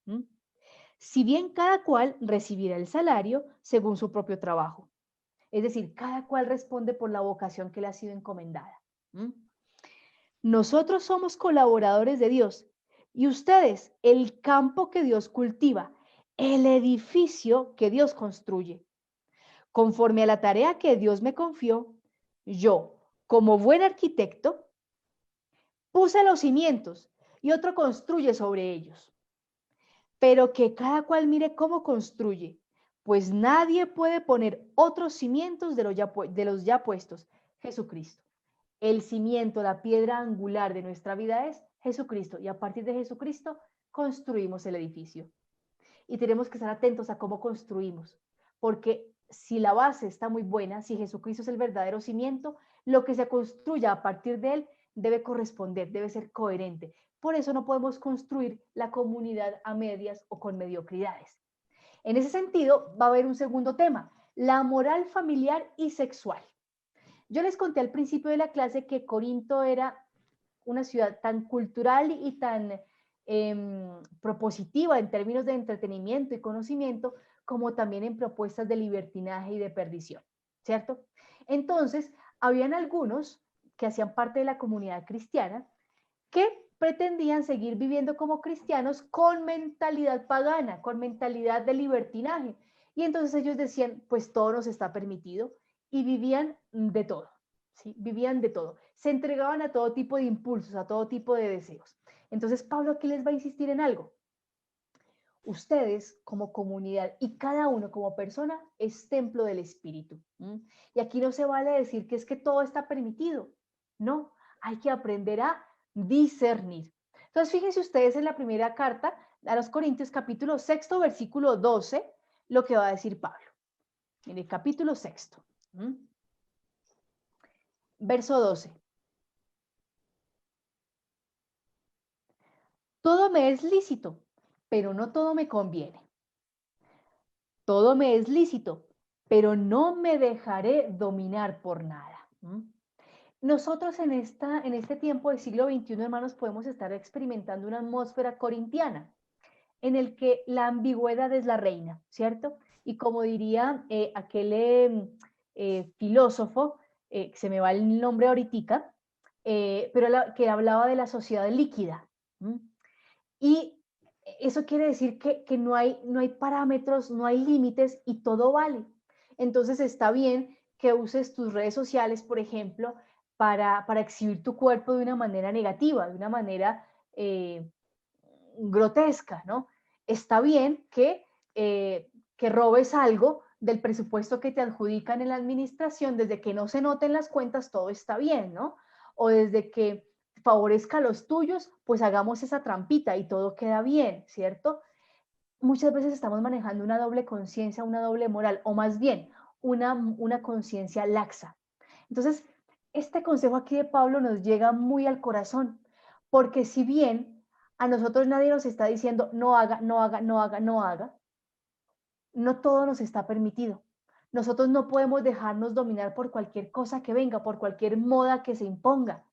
Si bien cada cual recibirá el salario según su propio trabajo. Es decir, cada cual responde por la vocación que le ha sido encomendada. Nosotros somos colaboradores de Dios y ustedes el campo que Dios cultiva, el edificio que Dios construye. Conforme a la tarea que Dios me confió, yo, como buen arquitecto, puse los cimientos y otro construye sobre ellos. Pero que cada cual mire cómo construye, pues nadie puede poner otros cimientos de los ya puestos, Jesucristo. El cimiento, la piedra angular de nuestra vida es Jesucristo y a partir de Jesucristo construimos el edificio. Y tenemos que estar atentos a cómo construimos, porque si la base está muy buena, si Jesucristo es el verdadero cimiento, lo que se construya a partir de él debe corresponder, debe ser coherente. Por eso no podemos construir la comunidad a medias o con mediocridades. En ese sentido, va a haber un segundo tema. la moral familiar y sexual. Yo les conté al principio de la clase que Corinto era una ciudad tan cultural y tan propositiva en términos de entretenimiento y conocimiento, como también en propuestas de libertinaje y de perdición, ¿cierto? Entonces, habían algunos que hacían parte de la comunidad cristiana que pretendían seguir viviendo como cristianos con mentalidad pagana, con mentalidad de libertinaje. Y entonces ellos decían, pues todo nos está permitido y vivían de todo, ¿sí? Vivían de todo. Se entregaban a todo tipo de impulsos, a todo tipo de deseos. Entonces Pablo aquí les va a insistir en algo. Ustedes como comunidad y cada uno como persona es templo del Espíritu. ¿M? Y aquí no se vale decir que es que todo está permitido. No, hay que aprender a discernir. Entonces, fíjense ustedes en la primera carta a los Corintios, capítulo 6, versículo 12, lo que va a decir Pablo. En el capítulo 6, verso 12. Todo me es lícito, pero no todo me conviene. Todo me es lícito, pero no me dejaré dominar por nada. Nosotros en este tiempo del siglo XXI, hermanos, podemos estar experimentando una atmósfera corintiana en el que la ambigüedad es la reina, ¿cierto? Y como diría aquel filósofo, se me va el nombre ahorita, pero que hablaba de la sociedad líquida. Y eso quiere decir que no hay parámetros, no hay límites y todo vale. Entonces está bien que uses tus redes sociales, por ejemplo, para exhibir tu cuerpo de una manera negativa, de una manera grotesca, ¿no? Está bien que robes algo del presupuesto que te adjudican en la administración, desde que no se noten las cuentas, todo está bien, ¿no? O desde que favorezca a los tuyos, pues hagamos esa trampita y todo queda bien, ¿cierto? Muchas veces estamos manejando una doble conciencia, una doble moral, o más bien una conciencia laxa. Entonces, este consejo aquí de Pablo nos llega muy al corazón, porque si bien a nosotros nadie nos está diciendo no haga, no haga, no haga, no haga, no todo nos está permitido. Nosotros no podemos dejarnos dominar por cualquier cosa que venga, por cualquier moda que se imponga,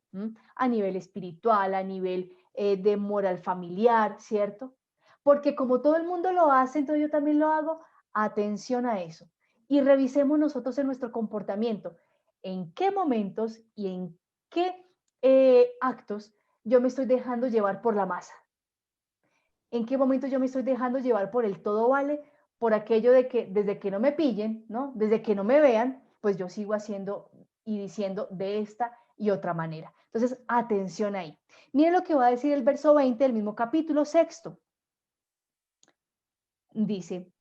a nivel espiritual, a nivel de moral familiar, ¿cierto? Porque como todo el mundo lo hace, entonces yo también lo hago. Atención a eso. Y revisemos nosotros en nuestro comportamiento, en qué momentos y en qué actos yo me estoy dejando llevar por la masa. En qué momento yo me estoy dejando llevar por el todo vale, por aquello de que desde que no me pillen, ¿no? Desde que no me vean, pues yo sigo haciendo y diciendo de esta y otra manera. Entonces, atención ahí. Miren lo que va a decir el verso 20 del mismo capítulo 6. Dice,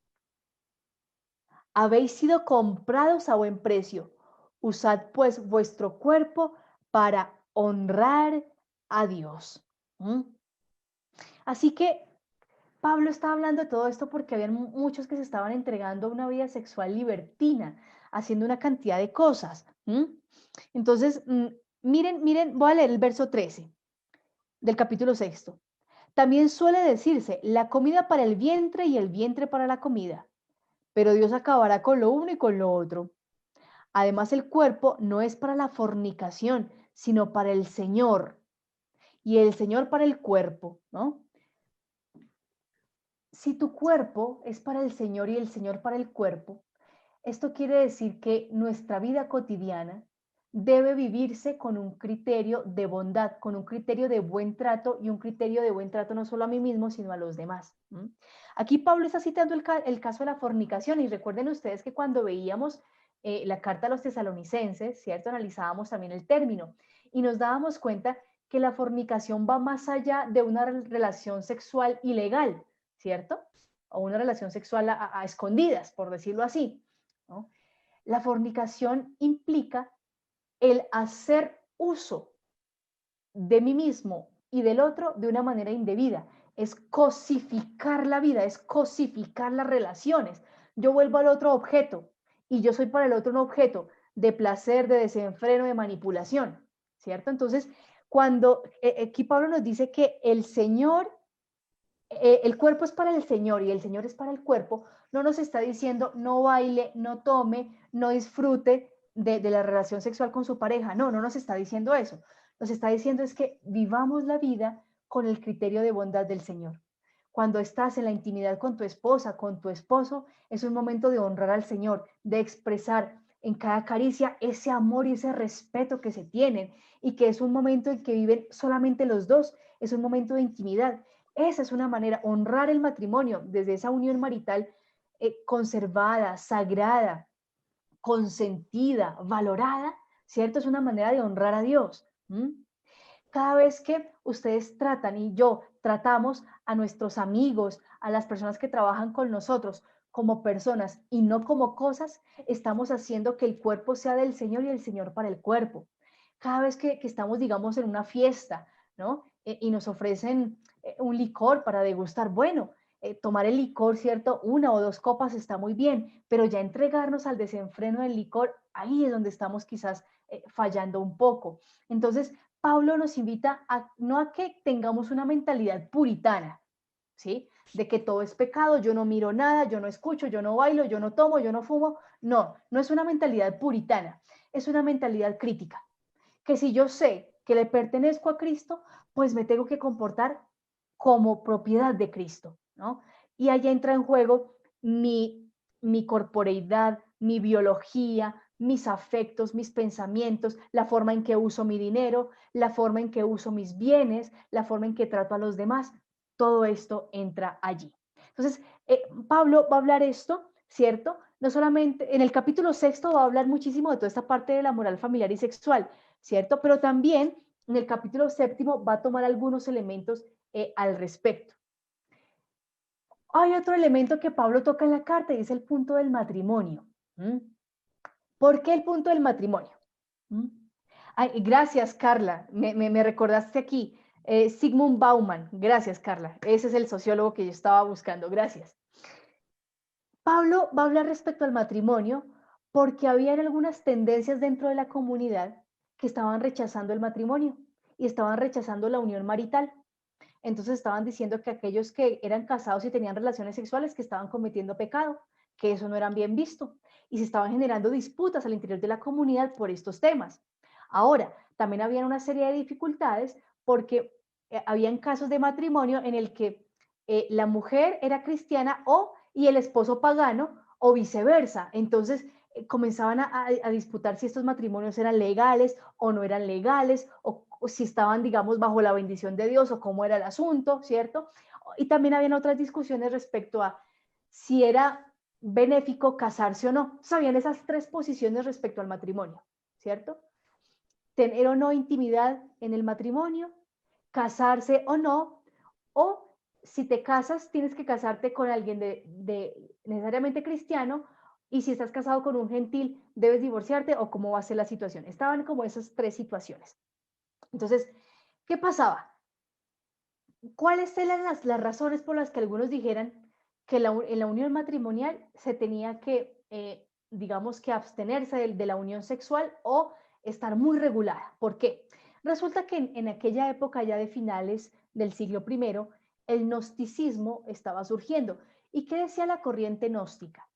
habéis sido comprados a buen precio. Usad pues vuestro cuerpo para honrar a Dios. ¿Mm? Así que Pablo está hablando de todo esto porque había muchos que se estaban entregando a una vida sexual libertina, haciendo una cantidad de cosas. Entonces, miren, voy a leer el verso 13 del capítulo 6. También suele decirse, la comida para el vientre y el vientre para la comida, pero Dios acabará con lo uno y con lo otro. Además, el cuerpo no es para la fornicación, sino para el Señor, y el Señor para el cuerpo, ¿no? Si tu cuerpo es para el Señor y el Señor para el cuerpo, esto quiere decir que nuestra vida cotidiana debe vivirse con un criterio de bondad, con un criterio de buen trato y un criterio de buen trato no solo a mí mismo, sino a los demás. Aquí Pablo está citando el caso de la fornicación y recuerden ustedes que cuando veíamos la carta a los tesalonicenses, ¿cierto? Analizábamos también el término y nos dábamos cuenta que la fornicación va más allá de una relación sexual ilegal, ¿cierto? O una relación sexual a escondidas, por decirlo así, ¿no? La fornicación implica el hacer uso de mí mismo y del otro de una manera indebida. Es cosificar la vida, es cosificar las relaciones. Yo vuelvo al otro objeto y yo soy para el otro un objeto de placer, de desenfreno, de manipulación, ¿cierto? Entonces, cuando aquí Pablo nos dice que el Señor el cuerpo es para el Señor y el Señor es para el cuerpo, no nos está diciendo no baile, no tome, no disfrute de la relación sexual con su pareja. No, no nos está diciendo eso. Nos está diciendo es que vivamos la vida con el criterio de bondad del Señor. Cuando estás en la intimidad con tu esposa, con tu esposo, es un momento de honrar al Señor, de expresar en cada caricia ese amor y ese respeto que se tienen y que es un momento en que viven solamente los dos, es un momento de intimidad. Esa es una manera, honrar el matrimonio desde esa unión marital conservada, sagrada, consentida, valorada, ¿cierto? Es una manera de honrar a Dios. Cada vez que ustedes tratan y yo tratamos a nuestros amigos, a las personas que trabajan con nosotros como personas y no como cosas, estamos haciendo que el cuerpo sea del Señor y el Señor para el cuerpo. Cada vez que estamos, digamos, en una fiesta, ¿no? Y nos ofrecen un licor para degustar, bueno, tomar el licor, ¿cierto? Una o dos copas está muy bien, pero ya entregarnos al desenfreno del licor, ahí es donde estamos quizás fallando un poco. Entonces, Pablo nos invita a no a que tengamos una mentalidad puritana, ¿sí? De que todo es pecado, yo no miro nada, yo no escucho, yo no bailo, yo no tomo, yo no fumo. No, no es una mentalidad puritana, es una mentalidad crítica. Que si yo sé que le pertenezco a Cristo, pues me tengo que comportar como propiedad de Cristo, ¿no? Y allá entra en juego mi corporeidad, mi biología, mis afectos, mis pensamientos, la forma en que uso mi dinero, la forma en que uso mis bienes, la forma en que trato a los demás. Todo esto entra allí. Entonces, Pablo va a hablar esto, ¿cierto? No solamente en el capítulo sexto va a hablar muchísimo de toda esta parte de la moral familiar y sexual, ¿cierto? Pero también en el capítulo séptimo va a tomar algunos elementos al respecto. Hay otro elemento que Pablo toca en la carta y es el punto del matrimonio. ¿Por qué el punto del matrimonio? Ay, gracias, Carla. Me recordaste aquí. Sigmund Bauman. Gracias, Carla. Ese es el sociólogo que yo estaba buscando. Gracias. Pablo va a hablar respecto al matrimonio porque habían algunas tendencias dentro de la comunidad que estaban rechazando el matrimonio y estaban rechazando la unión marital. Entonces estaban diciendo que aquellos que eran casados y tenían relaciones sexuales que estaban cometiendo pecado, que eso no era bien visto. Y se estaban generando disputas al interior de la comunidad por estos temas. Ahora, también había una serie de dificultades porque habían casos de matrimonio en el que la mujer era cristiana y el esposo pagano o viceversa. Entonces comenzaban a disputar si estos matrimonios eran legales o no eran legales o si estaban, digamos, bajo la bendición de Dios o cómo era el asunto, ¿cierto? Y también habían otras discusiones respecto a si era benéfico casarse o no. Sabían esas tres posiciones respecto al matrimonio, ¿cierto? Tener o no intimidad en el matrimonio, casarse o no, o si te casas, tienes que casarte con alguien de necesariamente cristiano, y si estás casado con un gentil, debes divorciarte o cómo va a ser la situación. Estaban como esas tres situaciones. Entonces, ¿qué pasaba? ¿Cuáles eran las razones por las que algunos dijeran que en la unión matrimonial se tenía que, digamos, que abstenerse de la unión sexual o estar muy regulada? ¿Por qué? Resulta que en aquella época ya de finales del siglo I, el gnosticismo estaba surgiendo. ¿Y qué decía la corriente gnóstica?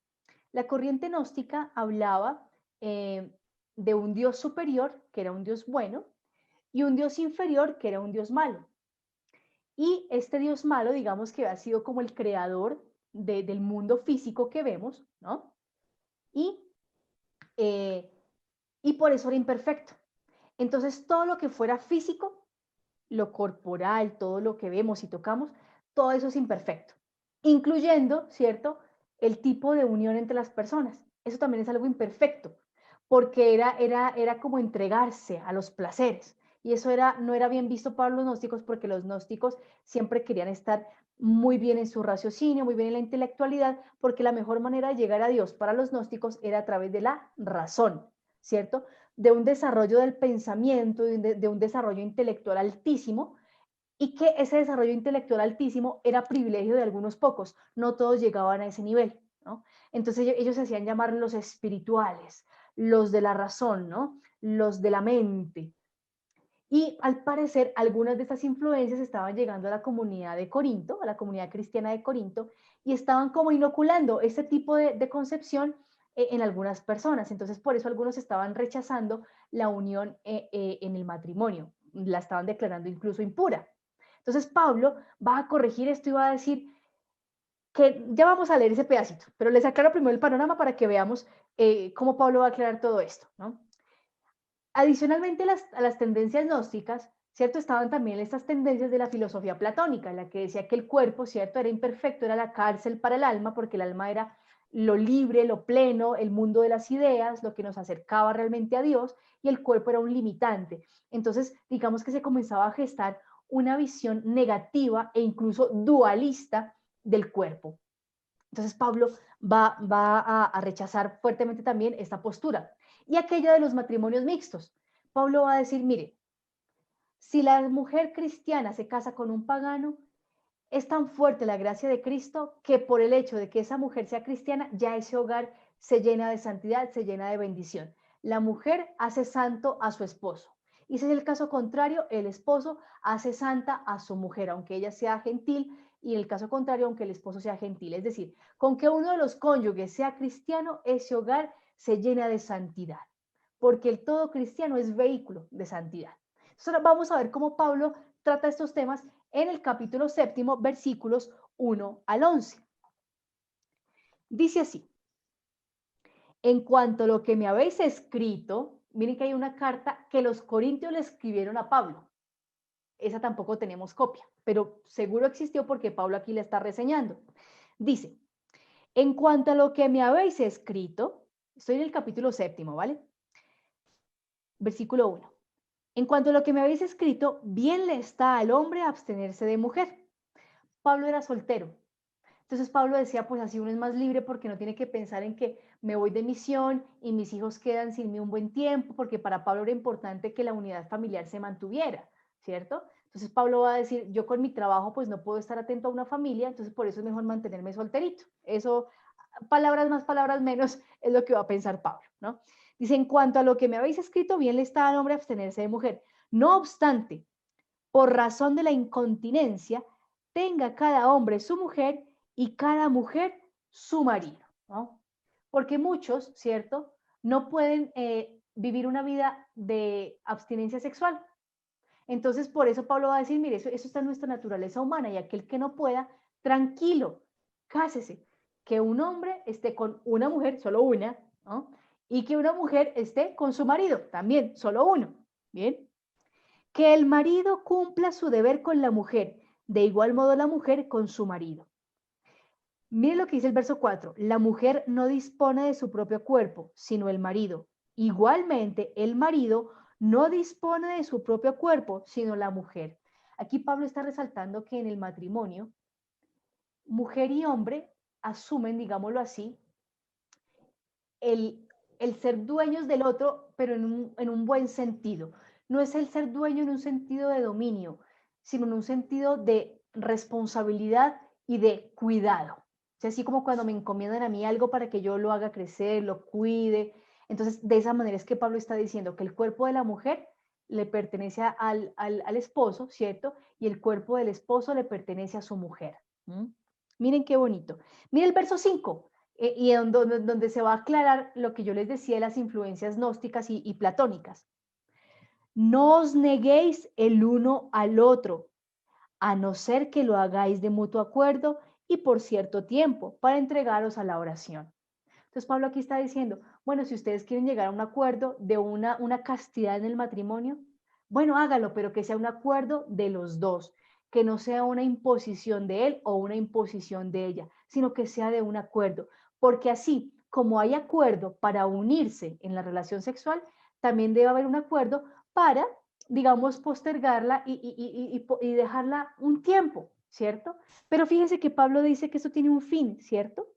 La corriente gnóstica hablaba de un Dios superior, que era un Dios bueno, y un Dios inferior, que era un Dios malo. Y este Dios malo, digamos que ha sido como el creador del mundo físico que vemos, ¿no? Y, eh, y por eso era imperfecto. Entonces, todo lo que fuera físico, lo corporal, todo lo que vemos y tocamos, todo eso es imperfecto, incluyendo, ¿cierto?, el tipo de unión entre las personas. Eso también es algo imperfecto, porque era como entregarse a los placeres. Y eso no era bien visto para los gnósticos, porque los gnósticos siempre querían estar muy bien en su raciocinio, muy bien en la intelectualidad, porque la mejor manera de llegar a Dios para los gnósticos era a través de la razón, ¿cierto? De un desarrollo del pensamiento, de un desarrollo intelectual altísimo, y que ese desarrollo intelectual altísimo era privilegio de algunos pocos, no todos llegaban a ese nivel, ¿no? Entonces ellos se hacían llamar los espirituales, los de la razón, ¿no? Los de la mente. Y al parecer, algunas de estas influencias estaban llegando a la comunidad de Corinto, a la comunidad cristiana de Corinto, y estaban como inoculando este tipo de concepción en algunas personas. Entonces, por eso algunos estaban rechazando la unión en el matrimonio, la estaban declarando incluso impura. Entonces, Pablo va a corregir esto y va a decir que ya vamos a leer ese pedacito, pero les aclaro primero el panorama para que veamos cómo Pablo va a aclarar todo esto, ¿no? Adicionalmente a las tendencias gnósticas, ¿cierto? Estaban también estas tendencias de la filosofía platónica, la que decía que el cuerpo, ¿cierto? Era imperfecto, era la cárcel para el alma, porque el alma era lo libre, lo pleno, el mundo de las ideas, lo que nos acercaba realmente a Dios, y el cuerpo era un limitante. Entonces, digamos que se comenzaba a gestar una visión negativa e incluso dualista del cuerpo. Entonces Pablo va a rechazar fuertemente también esta postura. Y aquella de los matrimonios mixtos. Pablo va a decir, mire, si la mujer cristiana se casa con un pagano, es tan fuerte la gracia de Cristo que por el hecho de que esa mujer sea cristiana, ya ese hogar se llena de santidad, se llena de bendición. La mujer hace santo a su esposo. Y si es el caso contrario, el esposo hace santa a su mujer, aunque ella sea gentil, y en el caso contrario, aunque el esposo sea gentil. Es decir, con que uno de los cónyuges sea cristiano, ese hogar se llena de santidad, porque el todo cristiano es vehículo de santidad. Entonces, ahora vamos a ver cómo Pablo trata estos temas en el capítulo 7, versículos 1 al 11. Dice así: en cuanto a lo que me habéis escrito, miren que hay una carta que los corintios le escribieron a Pablo. Esa tampoco tenemos copia, pero seguro existió porque Pablo aquí le está reseñando. Dice, en cuanto a lo que me habéis escrito, estoy en el capítulo 7, ¿vale? Versículo 1. En cuanto a lo que me habéis escrito, bien le está al hombre abstenerse de mujer. Pablo era soltero. Entonces Pablo decía, pues así uno es más libre porque no tiene que pensar en que me voy de misión y mis hijos quedan sin mí un buen tiempo, porque para Pablo era importante que la unidad familiar se mantuviera, ¿cierto? Entonces Pablo va a decir, yo con mi trabajo pues no puedo estar atento a una familia, entonces por eso es mejor mantenerme solterito. Eso, palabras más, palabras menos, es lo que va a pensar Pablo, ¿no? Dice, en cuanto a lo que me habéis escrito, bien le está al hombre abstenerse de mujer. No obstante, por razón de la incontinencia, tenga cada hombre su mujer y cada mujer su marido, ¿no? Porque muchos, ¿cierto? No pueden vivir una vida de abstinencia sexual. Entonces, por eso Pablo va a decir, mire, eso está en nuestra naturaleza humana y aquel que no pueda, tranquilo, cásese. Que un hombre esté con una mujer, solo una, ¿no? Y que una mujer esté con su marido, también, solo uno. Bien. Que el marido cumpla su deber con la mujer, de igual modo la mujer con su marido. Mire lo que dice el verso 4. La mujer no dispone de su propio cuerpo, sino el marido. Igualmente, el marido no dispone de su propio cuerpo, sino la mujer. Aquí Pablo está resaltando que en el matrimonio, mujer y hombre asumen, digámoslo así, el ser dueños del otro, pero en un buen sentido. No es el ser dueño en un sentido de dominio, sino en un sentido de responsabilidad y de cuidado. O sea, así como cuando me encomiendan a mí algo para que yo lo haga crecer, lo cuide. Entonces, de esa manera es que Pablo está diciendo que el cuerpo de la mujer le pertenece al esposo, ¿cierto? Y el cuerpo del esposo le pertenece a su mujer. ¿Mm? Miren qué bonito. Miren el verso 5 y donde se va a aclarar lo que yo les decía de las influencias gnósticas y platónicas. No os neguéis el uno al otro, a no ser que lo hagáis de mutuo acuerdo y por cierto tiempo, para entregaros a la oración. Entonces Pablo aquí está diciendo, bueno, si ustedes quieren llegar a un acuerdo de una castidad en el matrimonio, bueno, hágalo, pero que sea un acuerdo de los dos, que no sea una imposición de él o una imposición de ella, sino que sea de un acuerdo, porque así como hay acuerdo para unirse en la relación sexual, también debe haber un acuerdo para, digamos, postergarla y dejarla un tiempo, ¿cierto? Pero fíjense que Pablo dice que eso tiene un fin, ¿cierto?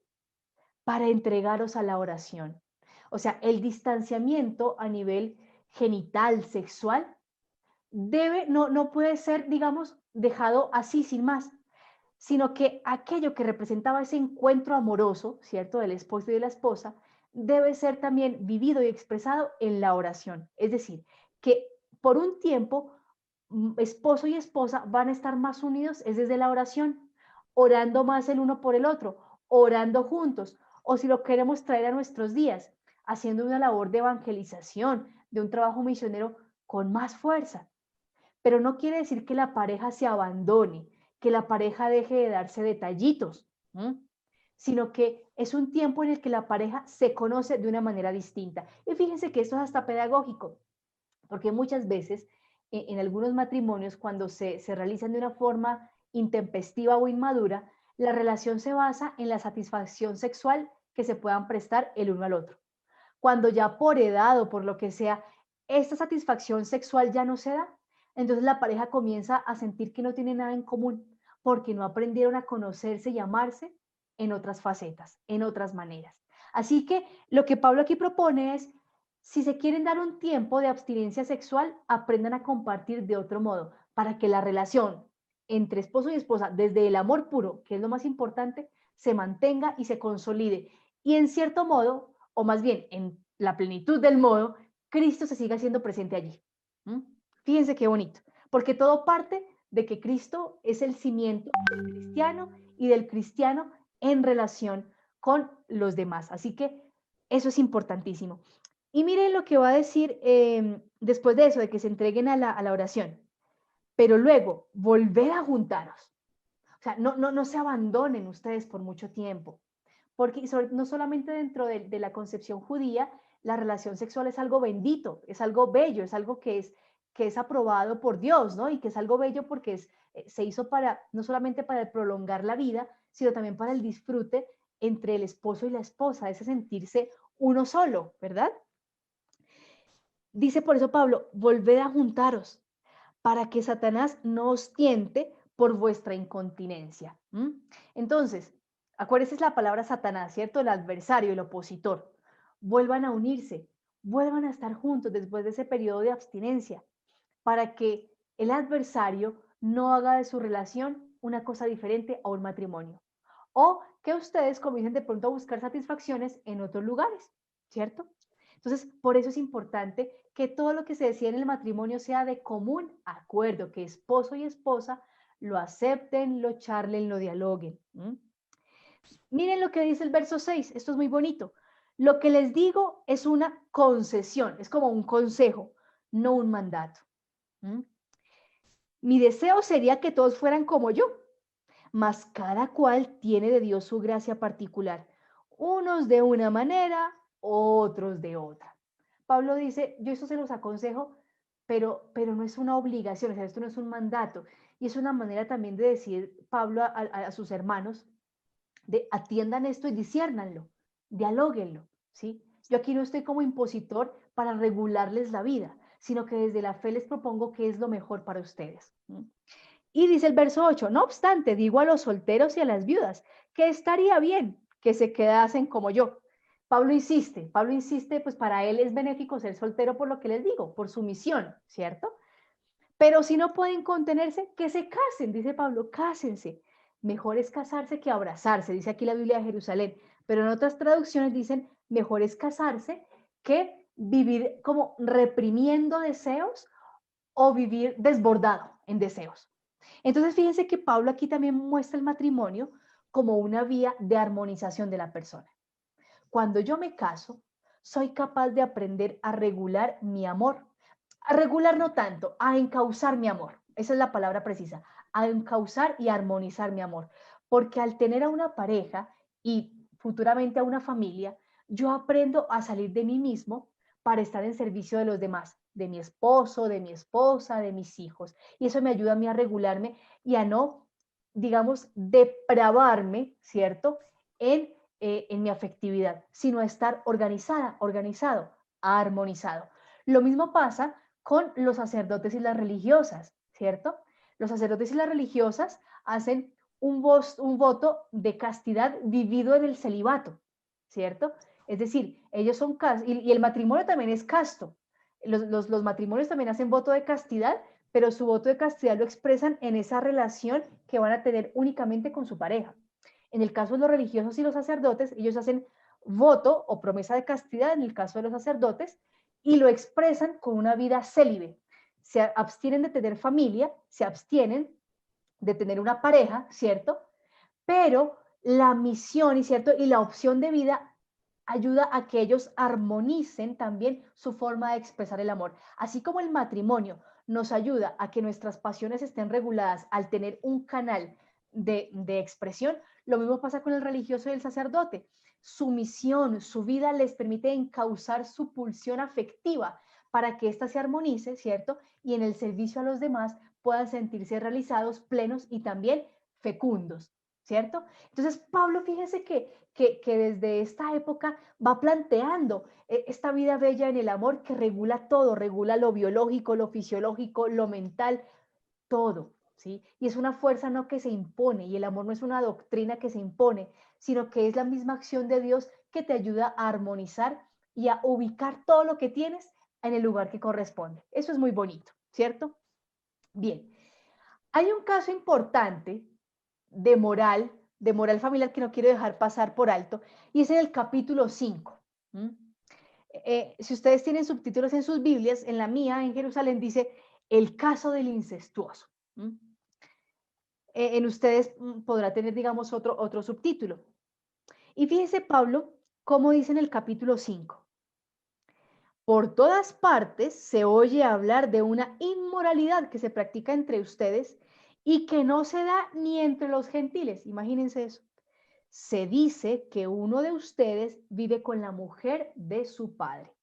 Para entregaros a la oración. O sea, el distanciamiento a nivel genital, sexual, no puede ser, digamos, dejado así sin más, sino que aquello que representaba ese encuentro amoroso, ¿cierto?, del esposo y de la esposa, debe ser también vivido y expresado en la oración. Es decir, que por un tiempo esposo y esposa van a estar más unidos es desde la oración, orando más el uno por el otro, orando juntos, o si lo queremos traer a nuestros días, haciendo una labor de evangelización, de un trabajo misionero con más fuerza. Pero no quiere decir que la pareja se abandone, que la pareja deje de darse detallitos, ¿m? Sino que es un tiempo en el que la pareja se conoce de una manera distinta. Y fíjense que esto es hasta pedagógico, porque muchas veces en algunos matrimonios, cuando se realizan de una forma intempestiva o inmadura, la relación se basa en la satisfacción sexual que se puedan prestar el uno al otro. Cuando ya por edad o por lo que sea, esta satisfacción sexual ya no se da, entonces la pareja comienza a sentir que no tiene nada en común, porque no aprendieron a conocerse y amarse en otras facetas, en otras maneras. Así que lo que Pablo aquí propone es, si se quieren dar un tiempo de abstinencia sexual, aprendan a compartir de otro modo, para que la relación entre esposo y esposa, desde el amor puro, que es lo más importante, se mantenga y se consolide. Y en cierto modo, o más bien en la plenitud del modo, Cristo se siga siendo presente allí. ¿Mm? Fíjense qué bonito, porque todo parte de que Cristo es el cimiento del cristiano y del cristiano en relación con los demás. Así que eso es importantísimo. Y miren lo que va a decir después de eso, de que se entreguen a la oración. Pero luego, volver a juntaros. O sea, no se abandonen ustedes por mucho tiempo. Porque no solamente dentro de la concepción judía, la relación sexual es algo bendito, es algo bello, es algo que es aprobado por Dios, ¿no? Y que es algo bello porque se hizo para, no solamente para prolongar la vida, sino también para el disfrute entre el esposo y la esposa, ese sentirse uno solo, ¿verdad? Dice por eso Pablo, volved a juntaros para que Satanás no os tiente por vuestra incontinencia. ¿Mm? Entonces, acuérdense la palabra Satanás, ¿cierto? El adversario, el opositor. Vuelvan a unirse, vuelvan a estar juntos después de ese periodo de abstinencia, para que el adversario no haga de su relación una cosa diferente a un matrimonio. O que ustedes comiencen de pronto a buscar satisfacciones en otros lugares, ¿cierto? Entonces, por eso es importante que todo lo que se decida en el matrimonio sea de común acuerdo, que esposo y esposa lo acepten, lo charlen, lo dialoguen. Miren lo que dice el verso 6, esto es muy bonito. Lo que les digo es una concesión, es como un consejo, no un mandato. Mi deseo sería que todos fueran como yo, mas cada cual tiene de Dios su gracia particular, unos de una manera, otros de otra. Pablo dice, yo esto se los aconsejo, pero no es una obligación, o sea, esto no es un mandato, y es una manera también de decir Pablo a sus hermanos, de atiendan esto y disciérnanlo, dialóguenlo, ¿sí? Yo aquí no estoy como impositor para regularles la vida, sino que desde la fe les propongo qué es lo mejor para ustedes. Y dice el verso 8, no obstante, digo a los solteros y a las viudas que estaría bien que se quedasen como yo. Pablo insiste, pues para él es benéfico ser soltero por lo que les digo, por su misión, ¿cierto? Pero si no pueden contenerse, que se casen, dice Pablo, cásense. Mejor es casarse que abrazarse, dice aquí la Biblia de Jerusalén, pero en otras traducciones dicen, mejor es casarse que vivir como reprimiendo deseos o vivir desbordado en deseos. Entonces, fíjense que Pablo aquí también muestra el matrimonio como una vía de armonización de la persona. Cuando yo me caso, soy capaz de aprender a regular mi amor. A regular no tanto, a encauzar mi amor. Esa es la palabra precisa. A encauzar y armonizar mi amor. Porque al tener a una pareja y futuramente a una familia, yo aprendo a salir de mí mismo para estar en servicio de los demás, de mi esposo, de mi esposa, de mis hijos. Y eso me ayuda a mí a regularme y a no, digamos, depravarme, ¿cierto? En mi afectividad, sino a estar organizada, organizado, armonizado. Lo mismo pasa con los sacerdotes y las religiosas, ¿cierto? Los sacerdotes y las religiosas hacen un voto de castidad vivido en el celibato, ¿cierto? Es decir, ellos son castos, y el matrimonio también es casto. Los matrimonios también hacen voto de castidad, pero su voto de castidad lo expresan en esa relación que van a tener únicamente con su pareja. En el caso de los religiosos y los sacerdotes, ellos hacen voto o promesa de castidad en el caso de los sacerdotes y lo expresan con una vida célibe. se abstienen de tener familia, se abstienen de tener una pareja, ¿cierto? Pero la misión, ¿cierto? Y la opción de vida ayuda a que ellos armonicen también su forma de expresar el amor. Así como el matrimonio nos ayuda a que nuestras pasiones estén reguladas al tener un canal de expresión, lo mismo pasa con el religioso y el sacerdote. Su misión, su vida les permite encauzar su pulsión afectiva para que ésta se armonice, ¿cierto? Y en el servicio a los demás puedan sentirse realizados, plenos y también fecundos, ¿cierto? Entonces, Pablo, fíjese que desde esta época va planteando esta vida bella en el amor que regula todo, regula lo biológico, lo fisiológico, lo mental, todo, ¿sí? Y es una fuerza no que se impone, y el amor no es una doctrina que se impone, sino que es la misma acción de Dios que te ayuda a armonizar y a ubicar todo lo que tienes en el lugar que corresponde. Eso es muy bonito, ¿cierto? Bien, hay un caso importante de moral familiar que no quiero dejar pasar por alto, y es en el capítulo 5. Si ustedes tienen subtítulos en sus Biblias, en la mía, en Jerusalén, dice el caso del incestuoso. En ustedes podrá tener, digamos, otro subtítulo. Y fíjese, Pablo, cómo dice en el capítulo 5. Por todas partes se oye hablar de una inmoralidad que se practica entre ustedes y que no se da ni entre los gentiles. Imagínense eso. Se dice que uno de ustedes vive con la mujer de su padre.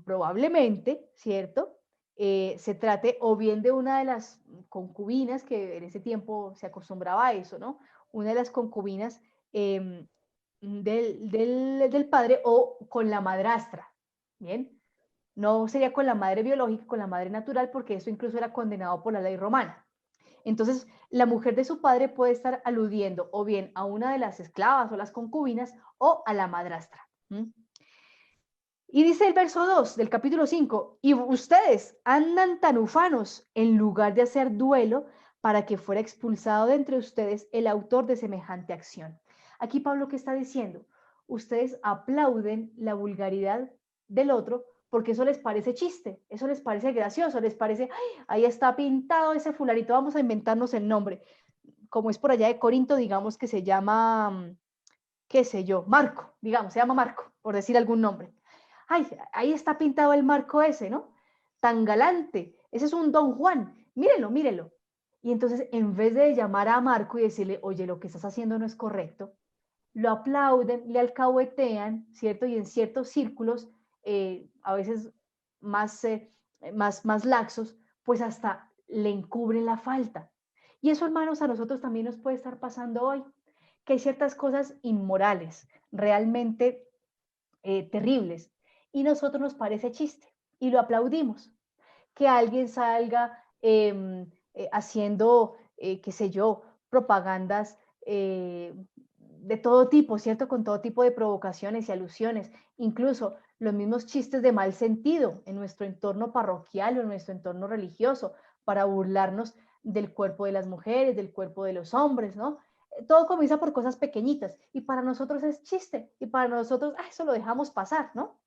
Probablemente, ¿cierto? Se trate o bien de una de las concubinas, que en ese tiempo se acostumbraba a eso, ¿no? Una de las concubinas del padre o con la madrastra, ¿bien? No sería con la madre biológica, con la madre natural, porque eso incluso era condenado por la ley romana. Entonces, la mujer de su padre puede estar aludiendo o bien a una de las esclavas o las concubinas o a la madrastra. Y dice el verso 2 del capítulo 5, y ustedes andan tan ufanos en lugar de hacer duelo para que fuera expulsado de entre ustedes el autor de semejante acción. Aquí Pablo, ¿qué está diciendo? Ustedes aplauden la vulgaridad del otro porque eso les parece chiste, eso les parece gracioso, les parece, ay, ahí está pintado ese fulanito, vamos a inventarnos el nombre. Como es por allá de Corinto, digamos que se llama, qué sé yo, Marco, digamos, se llama Marco, por decir algún nombre. Ay, ahí está pintado el Marco ese, ¿no? Tan galante, ese es un Don Juan, mírenlo, mírenlo. Y entonces, en vez de llamar a Marco y decirle, oye, lo que estás haciendo no es correcto, lo aplauden, le alcahuetean, ¿cierto? Y en ciertos círculos, a veces más, más laxos, pues hasta le encubren la falta. Y eso, hermanos, a nosotros también nos puede estar pasando hoy, que hay ciertas cosas inmorales, realmente terribles, y nosotros nos parece chiste y lo aplaudimos. Que alguien salga haciendo, qué sé yo, propagandas de todo tipo, ¿cierto? Con todo tipo de provocaciones y alusiones, incluso los mismos chistes de mal sentido en nuestro entorno parroquial o en nuestro entorno religioso, para burlarnos del cuerpo de las mujeres, del cuerpo de los hombres, ¿no? Todo comienza por cosas pequeñitas y para nosotros es chiste y para nosotros, eso lo dejamos pasar, ¿no?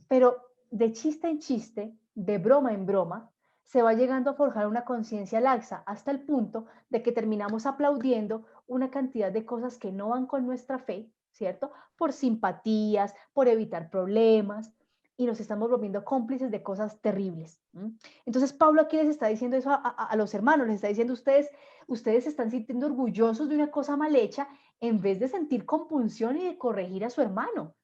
Pero de chiste en chiste, de broma en broma, se va llegando a forjar una conciencia laxa hasta el punto de que terminamos aplaudiendo una cantidad de cosas que no van con nuestra fe, ¿cierto? Por simpatías, por evitar problemas, y nos estamos volviendo cómplices de cosas terribles. Entonces Pablo aquí les está diciendo eso a los hermanos, les está diciendo ustedes se están sintiendo orgullosos de una cosa mal hecha en vez de sentir compunción y de corregir a su hermano.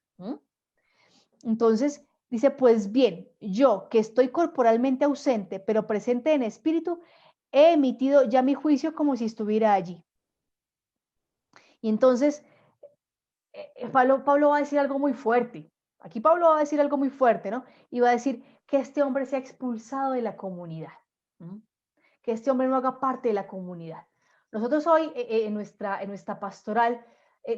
Entonces dice, pues bien, yo que estoy corporalmente ausente, pero presente en espíritu, he emitido ya mi juicio como si estuviera allí. Y entonces Pablo va a decir algo muy fuerte. Aquí Pablo va a decir algo muy fuerte, ¿no? Y va a decir que este hombre sea expulsado de la comunidad, que este hombre no haga parte de la comunidad. Nosotros hoy en nuestra pastoral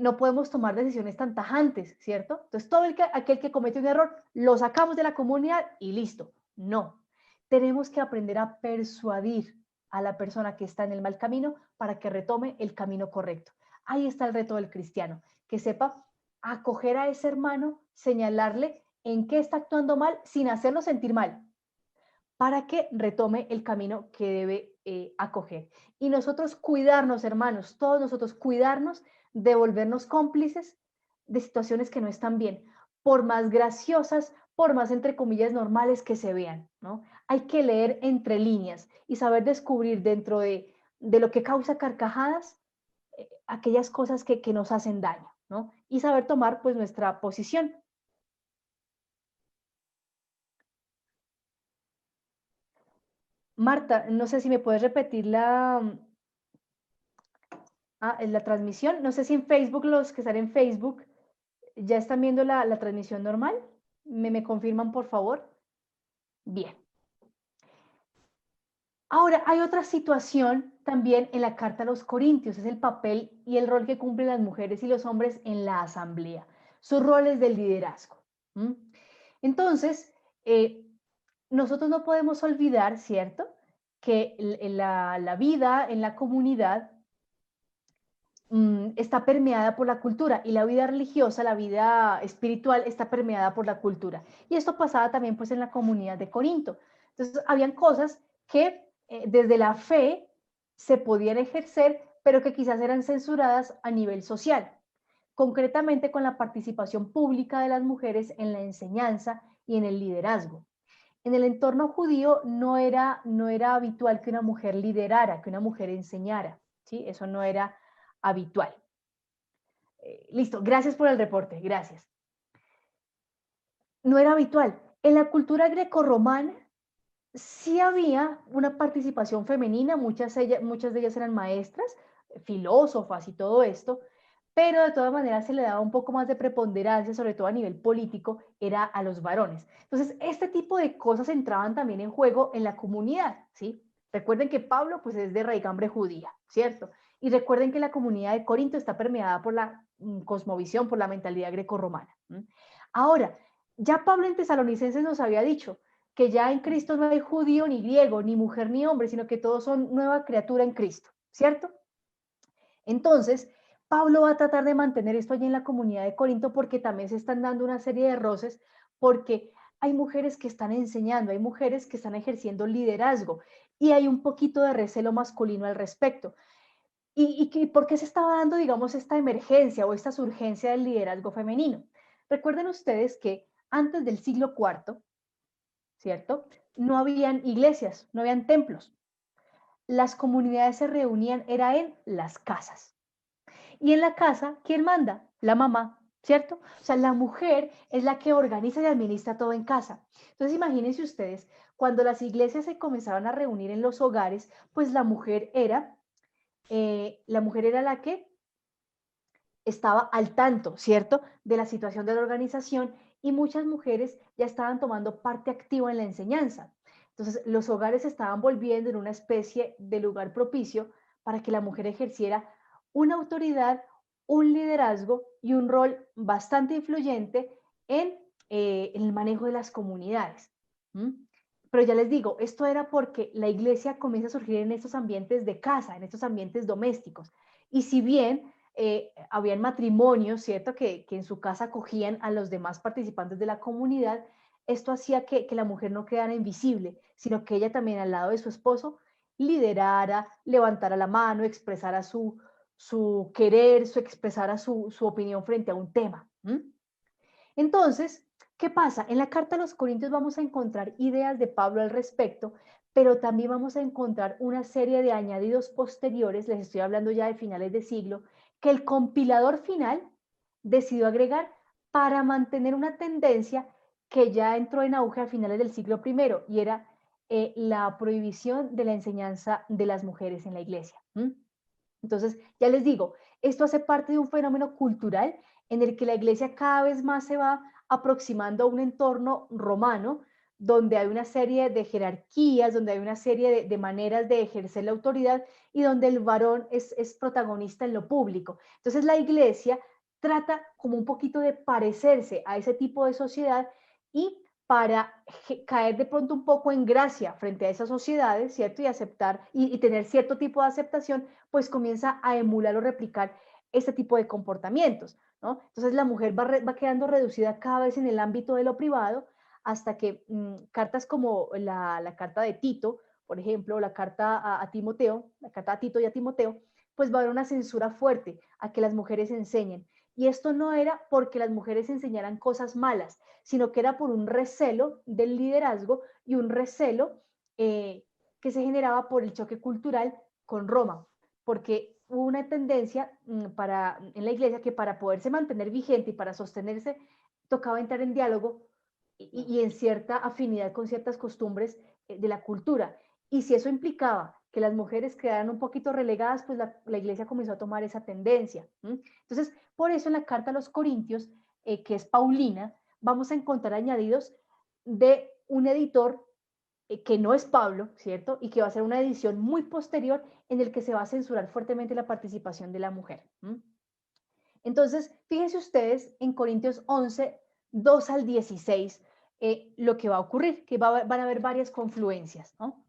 no podemos tomar decisiones tan tajantes, ¿cierto? Entonces, aquel que comete un error, lo sacamos de la comunidad y listo. No. Tenemos que aprender a persuadir a la persona que está en el mal camino para que retome el camino correcto. Ahí está el reto del cristiano, que sepa acoger a ese hermano, señalarle en qué está actuando mal sin hacerlo sentir mal, para que retome el camino que debe acoger. Y nosotros cuidarnos, hermanos, todos nosotros cuidarnos de volvernos cómplices de situaciones que no están bien, por más graciosas, por más entre comillas normales que se vean, ¿no? Hay que leer entre líneas y saber descubrir dentro de lo que causa carcajadas aquellas cosas que nos hacen daño, ¿no? Y saber tomar pues nuestra posición. Marta, no sé si me puedes repetir la transmisión. No sé si en Facebook, los que están en Facebook, ya están viendo la transmisión normal. ¿Me confirman, por favor? Bien. Ahora, hay otra situación también en la carta a los Corintios, es el papel y el rol que cumplen las mujeres y los hombres en la asamblea, sus roles del liderazgo. ¿Mm? Entonces, nosotros no podemos olvidar, ¿cierto?, que la vida en la comunidad está permeada por la cultura y la vida religiosa, la vida espiritual está permeada por la cultura. Y esto pasaba también pues en la comunidad de Corinto. Entonces, habían cosas que desde la fe se podían ejercer, pero que quizás eran censuradas a nivel social, concretamente con la participación pública de las mujeres en la enseñanza y en el liderazgo. En el entorno judío no era habitual que una mujer liderara, que una mujer enseñara, ¿sí? Eso no era habitual. Listo, gracias por el reporte, gracias. No era habitual. En la cultura grecorromana sí había una participación femenina, muchas de ellas eran maestras, filósofas y todo esto, pero de todas maneras se le daba un poco más de preponderancia, sobre todo a nivel político, era a los varones. Entonces, este tipo de cosas entraban también en juego en la comunidad, ¿sí? Recuerden que Pablo, pues, es de raigambre judía, ¿cierto? Y recuerden que la comunidad de Corinto está permeada por la cosmovisión, por la mentalidad grecorromana. Ahora, ya Pablo en Tesalonicenses nos había dicho que ya en Cristo no hay judío ni griego, ni mujer ni hombre, sino que todos son nueva criatura en Cristo, ¿cierto? Entonces, Pablo va a tratar de mantener esto allí en la comunidad de Corinto porque también se están dando una serie de roces, porque hay mujeres que están enseñando, hay mujeres que están ejerciendo liderazgo y hay un poquito de recelo masculino al respecto. ¿Y por qué se estaba dando, digamos, esta emergencia o esta surgencia del liderazgo femenino? Recuerden ustedes que antes del siglo IV, ¿cierto? No habían iglesias, no habían templos. Las comunidades se reunían, era en las casas. Y en la casa, ¿quién manda? La mamá, ¿cierto? O sea, la mujer es la que organiza y administra todo en casa. Entonces, imagínense ustedes, cuando las iglesias se comenzaban a reunir en los hogares, pues la mujer era la que estaba al tanto, ¿cierto?, de la situación de la organización y muchas mujeres ya estaban tomando parte activa en la enseñanza. Entonces, los hogares se estaban volviendo en una especie de lugar propicio para que la mujer ejerciera una autoridad, un liderazgo y un rol bastante influyente en el manejo de las comunidades. ¿Mm? Pero ya les digo, esto era porque la iglesia comienza a surgir en estos ambientes de casa, en estos ambientes domésticos. Y si bien habían matrimonios, ¿cierto? Que en su casa acogían a los demás participantes de la comunidad. Esto hacía que la mujer no quedara invisible, sino que ella también al lado de su esposo liderara, levantara la mano, expresara su querer, expresara su opinión frente a un tema. Entonces, ¿qué pasa? En la carta a los Corintios vamos a encontrar ideas de Pablo al respecto, pero también vamos a encontrar una serie de añadidos posteriores, les estoy hablando ya de finales de siglo, que el compilador final decidió agregar para mantener una tendencia que ya entró en auge a finales del siglo I y era la prohibición de la enseñanza de las mujeres en la iglesia. Entonces, ya les digo, esto hace parte de un fenómeno cultural en el que la iglesia cada vez más se va aproximando a un entorno romano, donde hay una serie de jerarquías, donde hay una serie de maneras de ejercer la autoridad y donde el varón es protagonista en lo público. Entonces, la iglesia trata como un poquito de parecerse a ese tipo de sociedad y para caer de pronto un poco en gracia frente a esas sociedades, ¿cierto? Y aceptar y tener cierto tipo de aceptación, pues comienza a emular o replicar este tipo de comportamientos, ¿no? Entonces la mujer va quedando reducida cada vez en el ámbito de lo privado hasta que cartas como la carta de Tito, por ejemplo, la carta a Timoteo, la carta a Tito y a Timoteo, pues va a haber una censura fuerte a que las mujeres enseñen. Y esto no era porque las mujeres enseñaran cosas malas, sino que era por un recelo del liderazgo y un recelo que se generaba por el choque cultural con Roma, porque hubo una tendencia en la iglesia que para poderse mantener vigente y para sostenerse tocaba entrar en diálogo y en cierta afinidad con ciertas costumbres de la cultura. Y si eso implicaba que las mujeres quedaran un poquito relegadas, pues la iglesia comenzó a tomar esa tendencia. Entonces, por eso en la carta a los Corintios, que es Paulina, vamos a encontrar añadidos de un editor que no es Pablo, ¿cierto? Y que va a ser una edición muy posterior en el que se va a censurar fuertemente la participación de la mujer. Entonces, fíjense ustedes en Corintios 11, 2 al 16, lo que va a ocurrir, que van a haber varias confluencias, ¿no?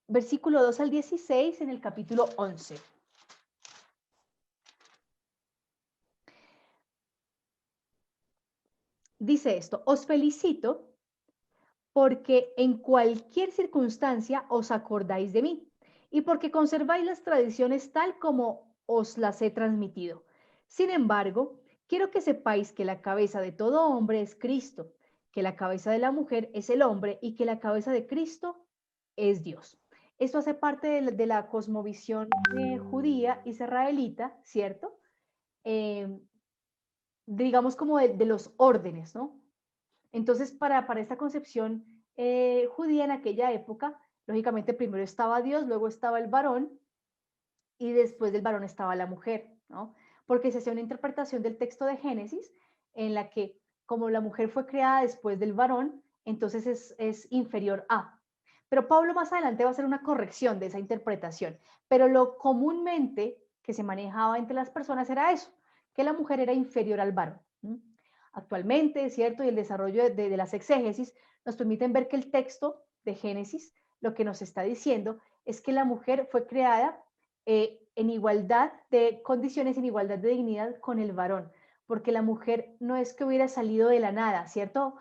Versículo 2 al 16 en el capítulo 11. Dice esto: os felicito porque en cualquier circunstancia os acordáis de mí y porque conserváis las tradiciones tal como os las he transmitido. Sin embargo, quiero que sepáis que la cabeza de todo hombre es Cristo, que la cabeza de la mujer es el hombre y que la cabeza de Cristo es Dios. Esto hace parte de la cosmovisión judía israelita, ¿cierto? Digamos como de los órdenes, ¿no? Entonces, para esta concepción judía en aquella época, lógicamente primero estaba Dios, luego estaba el varón y después del varón estaba la mujer, ¿no? Porque se hace una interpretación del texto de Génesis en la que como la mujer fue creada después del varón, entonces es inferior a. Pero Pablo más adelante va a hacer una corrección de esa interpretación. Pero lo comúnmente que se manejaba entre las personas era eso, que la mujer era inferior al varón. Actualmente, ¿cierto? Y el desarrollo de las exégesis nos permiten ver que el texto de Génesis lo que nos está diciendo es que la mujer fue creada en igualdad de condiciones, en igualdad de dignidad con el varón, porque la mujer no es que hubiera salido de la nada, ¿cierto?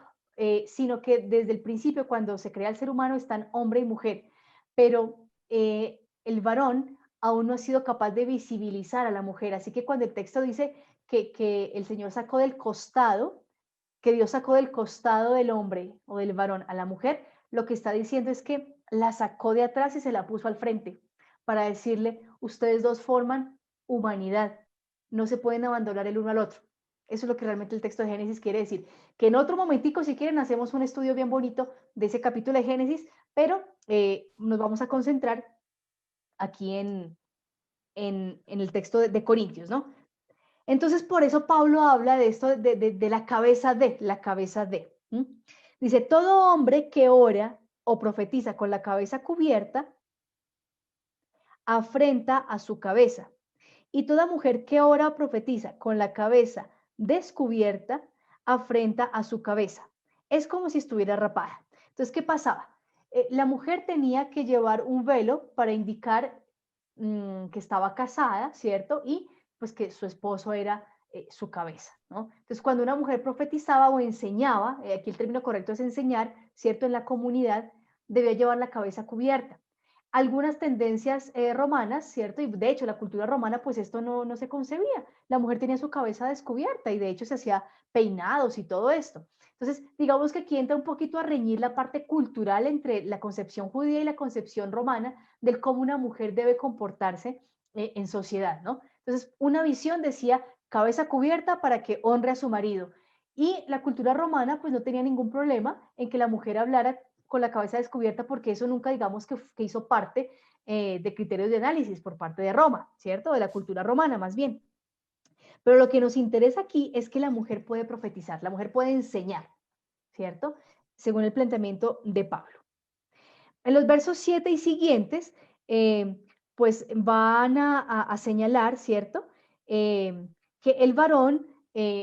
Sino que desde el principio, cuando se crea el ser humano, están hombre y mujer, pero el varón aún no ha sido capaz de visibilizar a la mujer, así que cuando el texto dice que el Señor sacó del costado, que Dios sacó del costado del hombre o del varón a la mujer, lo que está diciendo es que la sacó de atrás y se la puso al frente para decirle, ustedes dos forman humanidad, no se pueden abandonar el uno al otro. Eso es lo que realmente el texto de Génesis quiere decir. Que en otro momentico, si quieren, hacemos un estudio bien bonito de ese capítulo de Génesis, pero nos vamos a concentrar aquí en el texto de Corintios, ¿no? Entonces, por eso Pablo habla de esto, de la cabeza de, la cabeza de. Dice, todo hombre que ora o profetiza con la cabeza cubierta, afrenta a su cabeza. Y toda mujer que ora o profetiza con la cabeza descubierta, afrenta a su cabeza. Es como si estuviera rapada. Entonces, ¿qué pasaba? La mujer tenía que llevar un velo para indicar que estaba casada, ¿cierto? Y pues que su esposo era su cabeza, ¿no? Entonces, cuando una mujer profetizaba o enseñaba, aquí el término correcto es enseñar, ¿cierto? En la comunidad, debía llevar la cabeza cubierta. Algunas tendencias romanas, ¿cierto? Y de hecho, la cultura romana, pues esto no se concebía. La mujer tenía su cabeza descubierta y de hecho se hacía peinados y todo esto. Entonces, digamos que aquí entra un poquito a reñir la parte cultural entre la concepción judía y la concepción romana del cómo una mujer debe comportarse en sociedad, ¿no? Entonces, una visión decía cabeza cubierta para que honre a su marido. Y la cultura romana, pues no tenía ningún problema en que la mujer hablara con la cabeza descubierta porque eso nunca digamos que hizo parte de criterios de análisis por parte de Roma, ¿cierto? De la cultura romana más bien. Pero lo que nos interesa aquí es que la mujer puede profetizar, la mujer puede enseñar, ¿cierto? Según el planteamiento de Pablo. En los versos 7 y siguientes, pues van a señalar, ¿cierto? Que el varón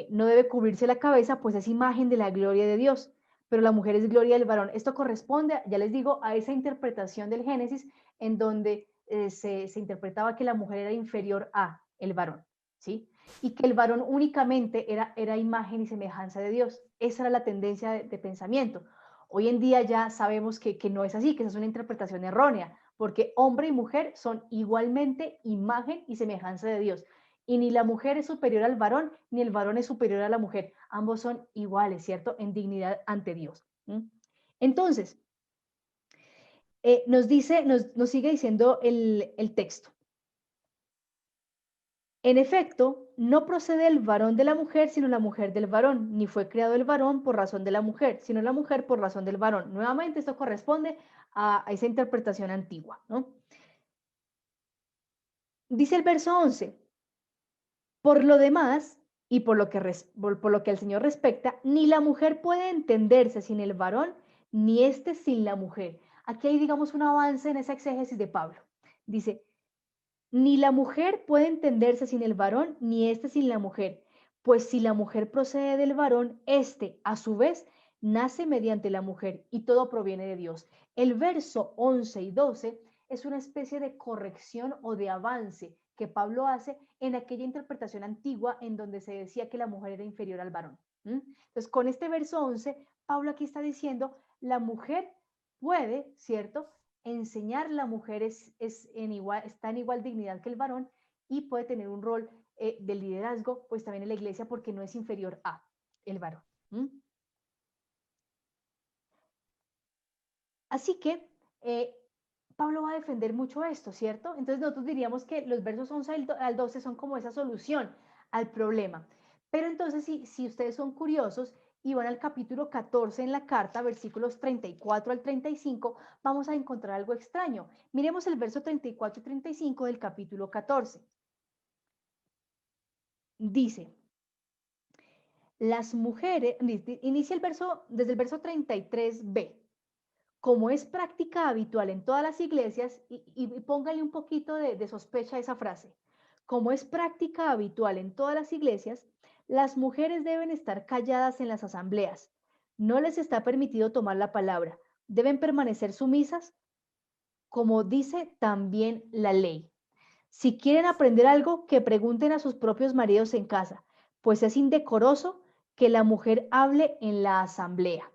no debe cubrirse la cabeza, pues es imagen de la gloria de Dios, pero la mujer es gloria del varón. Esto corresponde, ya les digo, a esa interpretación del Génesis en donde se interpretaba que la mujer era inferior a el varón, ¿sí? y que el varón únicamente era imagen y semejanza de Dios. Esa era la tendencia de pensamiento. Hoy en día ya sabemos que no es así, que esa es una interpretación errónea, porque hombre y mujer son igualmente imagen y semejanza de Dios. Y ni la mujer es superior al varón, ni el varón es superior a la mujer. Ambos son iguales, ¿cierto? En dignidad ante Dios. Entonces, nos sigue diciendo el texto. En efecto, no procede el varón de la mujer, sino la mujer del varón, ni fue creado el varón por razón de la mujer, sino la mujer por razón del varón. Nuevamente, esto corresponde a esa interpretación antigua, ¿no? Dice el verso 11, por lo demás, y por lo que al Señor respecta, ni la mujer puede entenderse sin el varón, ni éste sin la mujer. Aquí hay, digamos, un avance en esa exégesis de Pablo. Dice, ni la mujer puede entenderse sin el varón, ni éste sin la mujer, pues si la mujer procede del varón, éste, a su vez, nace mediante la mujer y todo proviene de Dios. El verso 11 y 12 es una especie de corrección o de avance que Pablo hace en aquella interpretación antigua en donde se decía que la mujer era inferior al varón. Entonces, con este verso 11, Pablo aquí está diciendo, la mujer puede, ¿cierto?, enseñar, la mujer está en igual dignidad que el varón y puede tener un rol de liderazgo, pues también en la iglesia, porque no es inferior a el varón. Así que Pablo va a defender mucho esto, ¿cierto? Entonces nosotros diríamos que los versos 11 al 12 son como esa solución al problema. Pero entonces, si ustedes son curiosos y van al capítulo 14 en la carta, versículos 34 al 35, vamos a encontrar algo extraño. Miremos el verso 34 y 35 del capítulo 14. Dice, las mujeres, inicia el verso, desde el verso 33b. Como es práctica habitual en todas las iglesias, y póngale un poquito de sospecha a esa frase, como es práctica habitual en todas las iglesias, las mujeres deben estar calladas en las asambleas. No les está permitido tomar la palabra. Deben permanecer sumisas, como dice también la ley. Si quieren aprender algo, que pregunten a sus propios maridos en casa, pues es indecoroso que la mujer hable en la asamblea.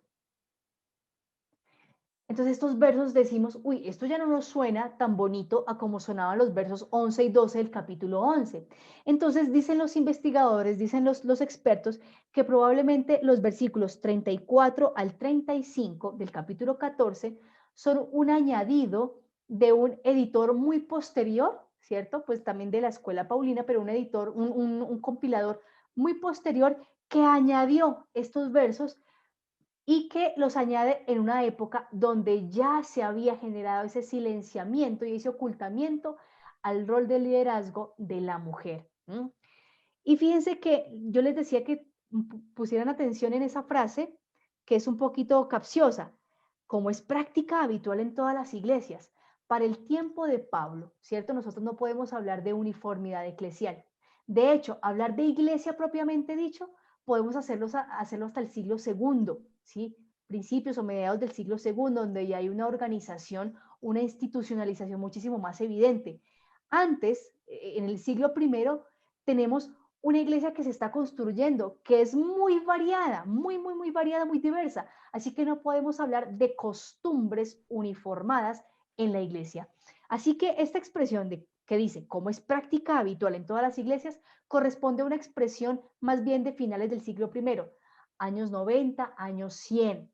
Entonces estos versos decimos, uy, esto ya no nos suena tan bonito a como sonaban los versos 11 y 12 del capítulo 11. Entonces dicen los investigadores, dicen los expertos, que probablemente los versículos 34 al 35 del capítulo 14 son un añadido de un editor muy posterior, ¿cierto? Pues también de la escuela paulina, pero un editor, un compilador muy posterior que añadió estos versos y que los añade en una época donde ya se había generado ese silenciamiento y ese ocultamiento al rol de liderazgo de la mujer. Y fíjense que yo les decía que pusieran atención en esa frase, que es un poquito capciosa, como es práctica habitual en todas las iglesias. Para el tiempo de Pablo, ¿cierto? Nosotros no podemos hablar de uniformidad eclesial. De hecho, hablar de iglesia propiamente dicho, podemos hacerlo hasta el siglo segundo, ¿sí? Principios o mediados del siglo segundo, donde ya hay una organización, una institucionalización muchísimo más evidente. Antes, en el siglo primero, tenemos una iglesia que se está construyendo, que es muy variada, muy variada, muy diversa. Así que no podemos hablar de costumbres uniformadas en la iglesia. Así que esta expresión que dice, como es práctica habitual en todas las iglesias, corresponde a una expresión más bien de finales del siglo primero, años 90, años 100,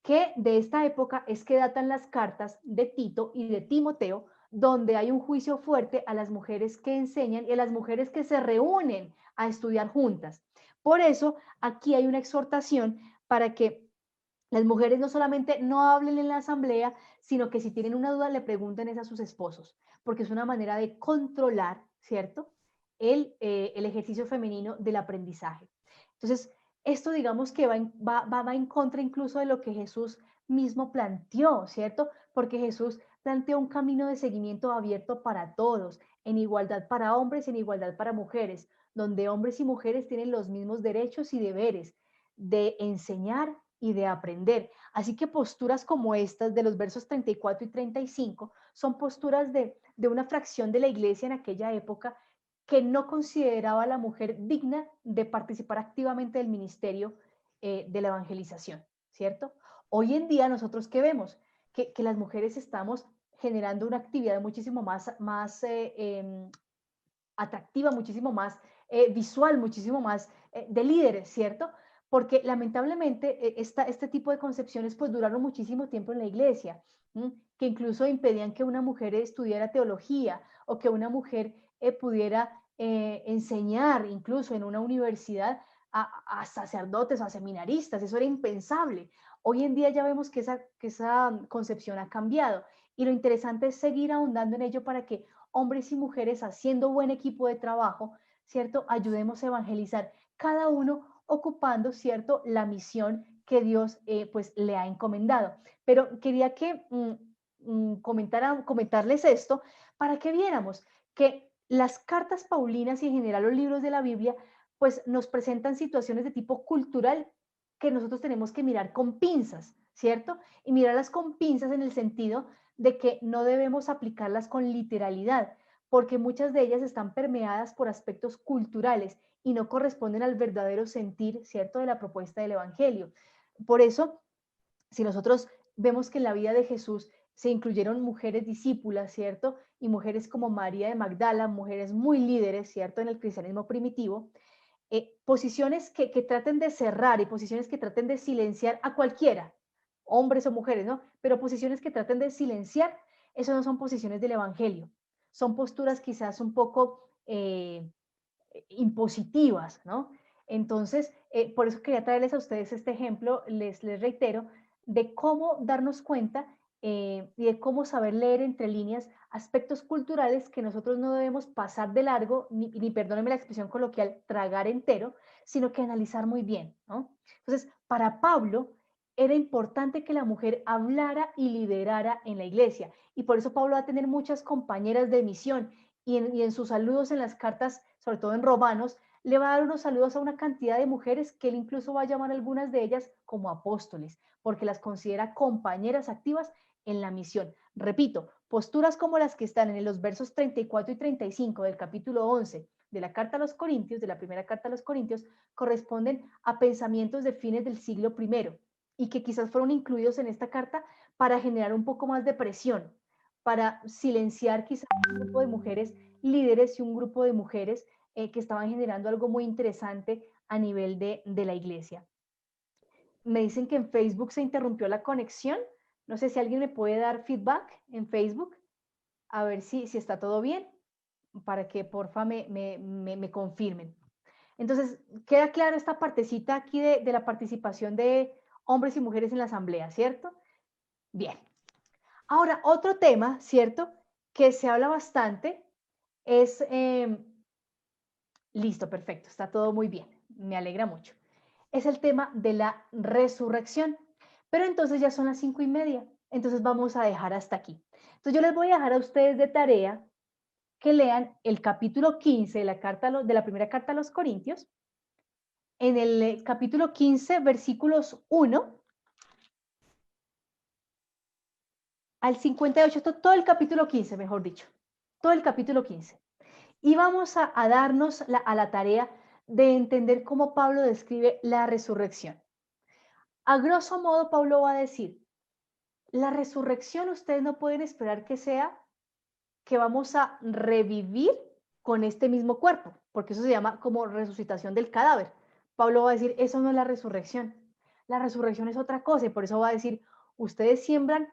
que de esta época es que datan las cartas de Tito y de Timoteo, donde hay un juicio fuerte a las mujeres que enseñan y a las mujeres que se reúnen a estudiar juntas. Por eso, aquí hay una exhortación para que las mujeres no solamente no hablen en la asamblea, sino que si tienen una duda le pregunten a sus esposos, porque es una manera de controlar, ¿cierto?, el ejercicio femenino del aprendizaje. Entonces, esto digamos que va en contra incluso de lo que Jesús mismo planteó, ¿cierto? Porque Jesús planteó un camino de seguimiento abierto para todos, en igualdad para hombres, en igualdad para mujeres, donde hombres y mujeres tienen los mismos derechos y deberes de enseñar y de aprender. Así que posturas como estas de los versos 34 y 35 son posturas de una fracción de la iglesia en aquella época que no consideraba a la mujer digna de participar activamente del ministerio de la evangelización, ¿cierto? Hoy en día nosotros ¿qué vemos? Que las mujeres estamos generando una actividad muchísimo más atractiva, muchísimo más visual, muchísimo más de líderes, ¿cierto? Porque lamentablemente este tipo de concepciones pues duraron muchísimo tiempo en la iglesia, que incluso impedían que una mujer estudiara teología o que una mujer pudiera enseñar incluso en una universidad a sacerdotes o a seminaristas, eso era impensable. Hoy en día ya vemos que esa concepción ha cambiado y lo interesante es seguir ahondando en ello para que hombres y mujeres haciendo buen equipo de trabajo, ¿cierto? Ayudemos a evangelizar, cada uno ocupando, ¿cierto? La misión que Dios pues le ha encomendado. Pero quería que comentarles esto para que viéramos que las cartas paulinas y en general los libros de la Biblia pues nos presentan situaciones de tipo cultural que nosotros tenemos que mirar con pinzas, ¿cierto? Y mirarlas con pinzas en el sentido de que no debemos aplicarlas con literalidad, porque muchas de ellas están permeadas por aspectos culturales y no corresponden al verdadero sentir, ¿cierto?, de la propuesta del Evangelio. Por eso, si nosotros vemos que en la vida de Jesús se incluyeron mujeres discípulas, ¿cierto? Y mujeres como María de Magdala, mujeres muy líderes, ¿cierto?, en el cristianismo primitivo, posiciones que traten de cerrar y posiciones que traten de silenciar a cualquiera, hombres o mujeres, ¿no? Pero posiciones que traten de silenciar, eso no son posiciones del Evangelio. Son posturas quizás un poco impositivas, ¿no? Entonces, por eso quería traerles a ustedes este ejemplo, les reitero, de cómo darnos cuenta y de cómo saber leer entre líneas aspectos culturales que nosotros no debemos pasar de largo, ni perdónenme la expresión coloquial, tragar entero, sino que analizar muy bien, ¿no? Entonces, para Pablo era importante que la mujer hablara y liderara en la iglesia, y por eso Pablo va a tener muchas compañeras de misión, y en sus saludos en las cartas, sobre todo en Romanos, le va a dar unos saludos a una cantidad de mujeres que él incluso va a llamar a algunas de ellas como apóstoles, porque las considera compañeras activas en la misión. Repito, posturas como las que están en los versos 34 y 35 del capítulo 11 de la carta a los Corintios, de la primera carta a los Corintios, corresponden a pensamientos de fines del siglo I y que quizás fueron incluidos en esta carta para generar un poco más de presión, para silenciar quizás un grupo de mujeres líderes y un grupo de mujeres que estaban generando algo muy interesante a nivel de la iglesia. Me dicen que en Facebook se interrumpió la conexión. No sé si alguien me puede dar feedback en Facebook, a ver si está todo bien, para que porfa me confirmen. Entonces, queda clara esta partecita aquí de la participación de hombres y mujeres en la asamblea, ¿cierto? Bien. Ahora, otro tema, ¿cierto? Que se habla bastante es, listo, perfecto, está todo muy bien, me alegra mucho. Es el tema de la resurrección. Pero entonces ya son las 5:30, entonces vamos a dejar hasta aquí. Entonces yo les voy a dejar a ustedes de tarea que lean el capítulo 15 de la primera carta a los Corintios. En el capítulo 15, versículos 1 al 58, todo el capítulo 15, mejor dicho, todo el capítulo 15. Y vamos a darnos a la tarea de entender cómo Pablo describe la resurrección. A grosso modo, Pablo va a decir, la resurrección ustedes no pueden esperar que sea que vamos a revivir con este mismo cuerpo, porque eso se llama como resucitación del cadáver. Pablo va a decir, eso no es la resurrección. La resurrección es otra cosa y por eso va a decir, ustedes siembran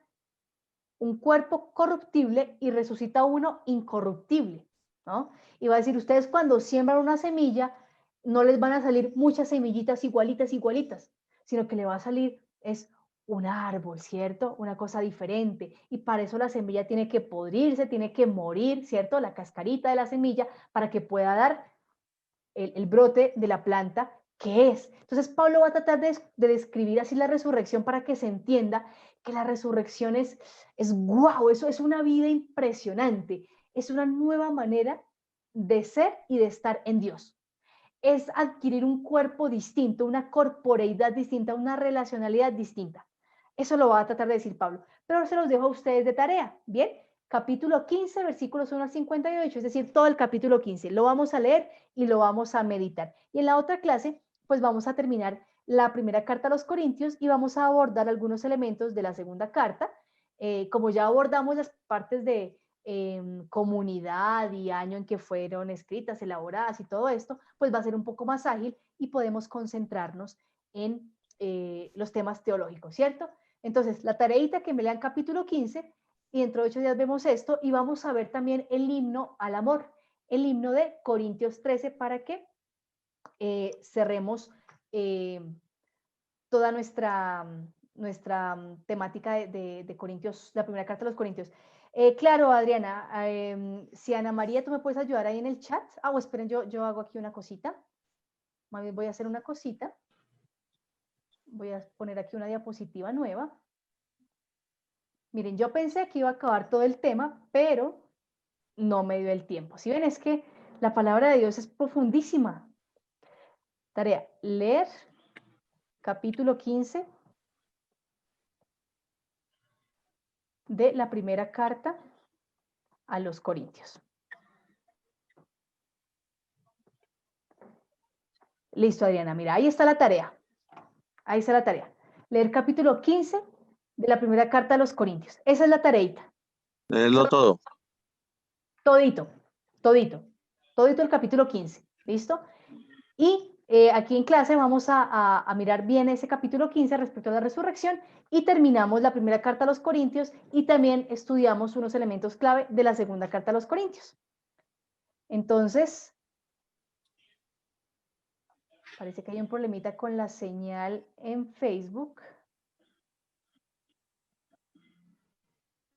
un cuerpo corruptible y resucita uno incorruptible, ¿no? Y va a decir, ustedes cuando siembran una semilla, no les van a salir muchas semillitas igualitas, igualitas, sino que le va a salir es un árbol, ¿cierto? Una cosa diferente. Y para eso la semilla tiene que podrirse, tiene que morir, ¿cierto? La cascarita de la semilla para que pueda dar el brote de la planta que es. Entonces Pablo va a tratar de describir así la resurrección para que se entienda que la resurrección es guau, eso es una vida impresionante, es una nueva manera de ser y de estar en Dios. Es adquirir un cuerpo distinto, una corporeidad distinta, una relacionalidad distinta. Eso lo va a tratar de decir Pablo, pero se los dejo a ustedes de tarea, ¿bien? capítulo 15, versículos 1 al 58, es decir, todo el capítulo 15. Lo vamos a leer y lo vamos a meditar. Y en la otra clase, pues vamos a terminar la primera carta a los Corintios y vamos a abordar algunos elementos de la segunda carta. Como ya abordamos las partes de comunidad y año en que fueron escritas, elaboradas y todo esto, pues va a ser un poco más ágil y podemos concentrarnos en los temas teológicos, ¿cierto? Entonces, la tareita que me lean capítulo 15 y dentro de 8 días vemos esto y vamos a ver también el himno al amor, el himno de Corintios 13 para que cerremos toda nuestra temática de Corintios, la primera carta a los Corintios. Claro, Adriana, si Ana María, tú me puedes ayudar ahí en el chat. Esperen, yo hago aquí una cosita. Más bien voy a hacer una cosita. Voy a poner aquí una diapositiva nueva. Miren, yo pensé que iba a acabar todo el tema, pero no me dio el tiempo. Si ven, es que la palabra de Dios es profundísima. Tarea, leer capítulo 15 de la primera carta a los Corintios. Listo, Adriana, mira, ahí está la tarea. Ahí está la tarea. Leer capítulo 15 de la primera carta a los Corintios. Esa es la tareita. Leerlo todo. Todito el capítulo 15, ¿listo? Y aquí en clase vamos a mirar bien ese capítulo 15 respecto a la resurrección y terminamos la primera carta a los Corintios y también estudiamos unos elementos clave de la segunda carta a los Corintios. Entonces, parece que hay un problemita con la señal en Facebook.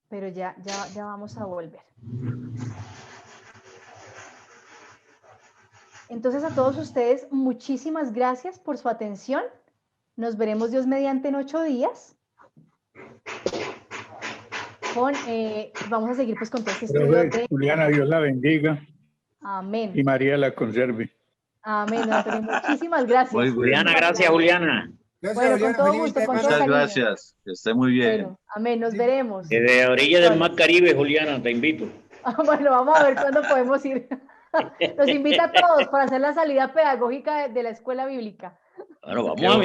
Pero ya vamos a volver. Entonces a todos ustedes, muchísimas gracias por su atención. Nos veremos Dios mediante en 8 días. Vamos a seguir pues con todo este estudio de... Juliana, Dios la bendiga. Amén. Y María la conserve. Amén, Antonio. Muchísimas gracias. Muy bien. Juliana, gracias, Juliana. Bueno, con todo gusto, con todo Muchas cariño. gracias. Que esté muy bien. Bueno, amén, nos veremos. Desde la orilla del Mar Caribe, Juliana, te invito. Bueno, vamos a ver cuándo podemos ir. Los invita a todos para hacer la salida pedagógica de la escuela bíblica. Bueno, vamos a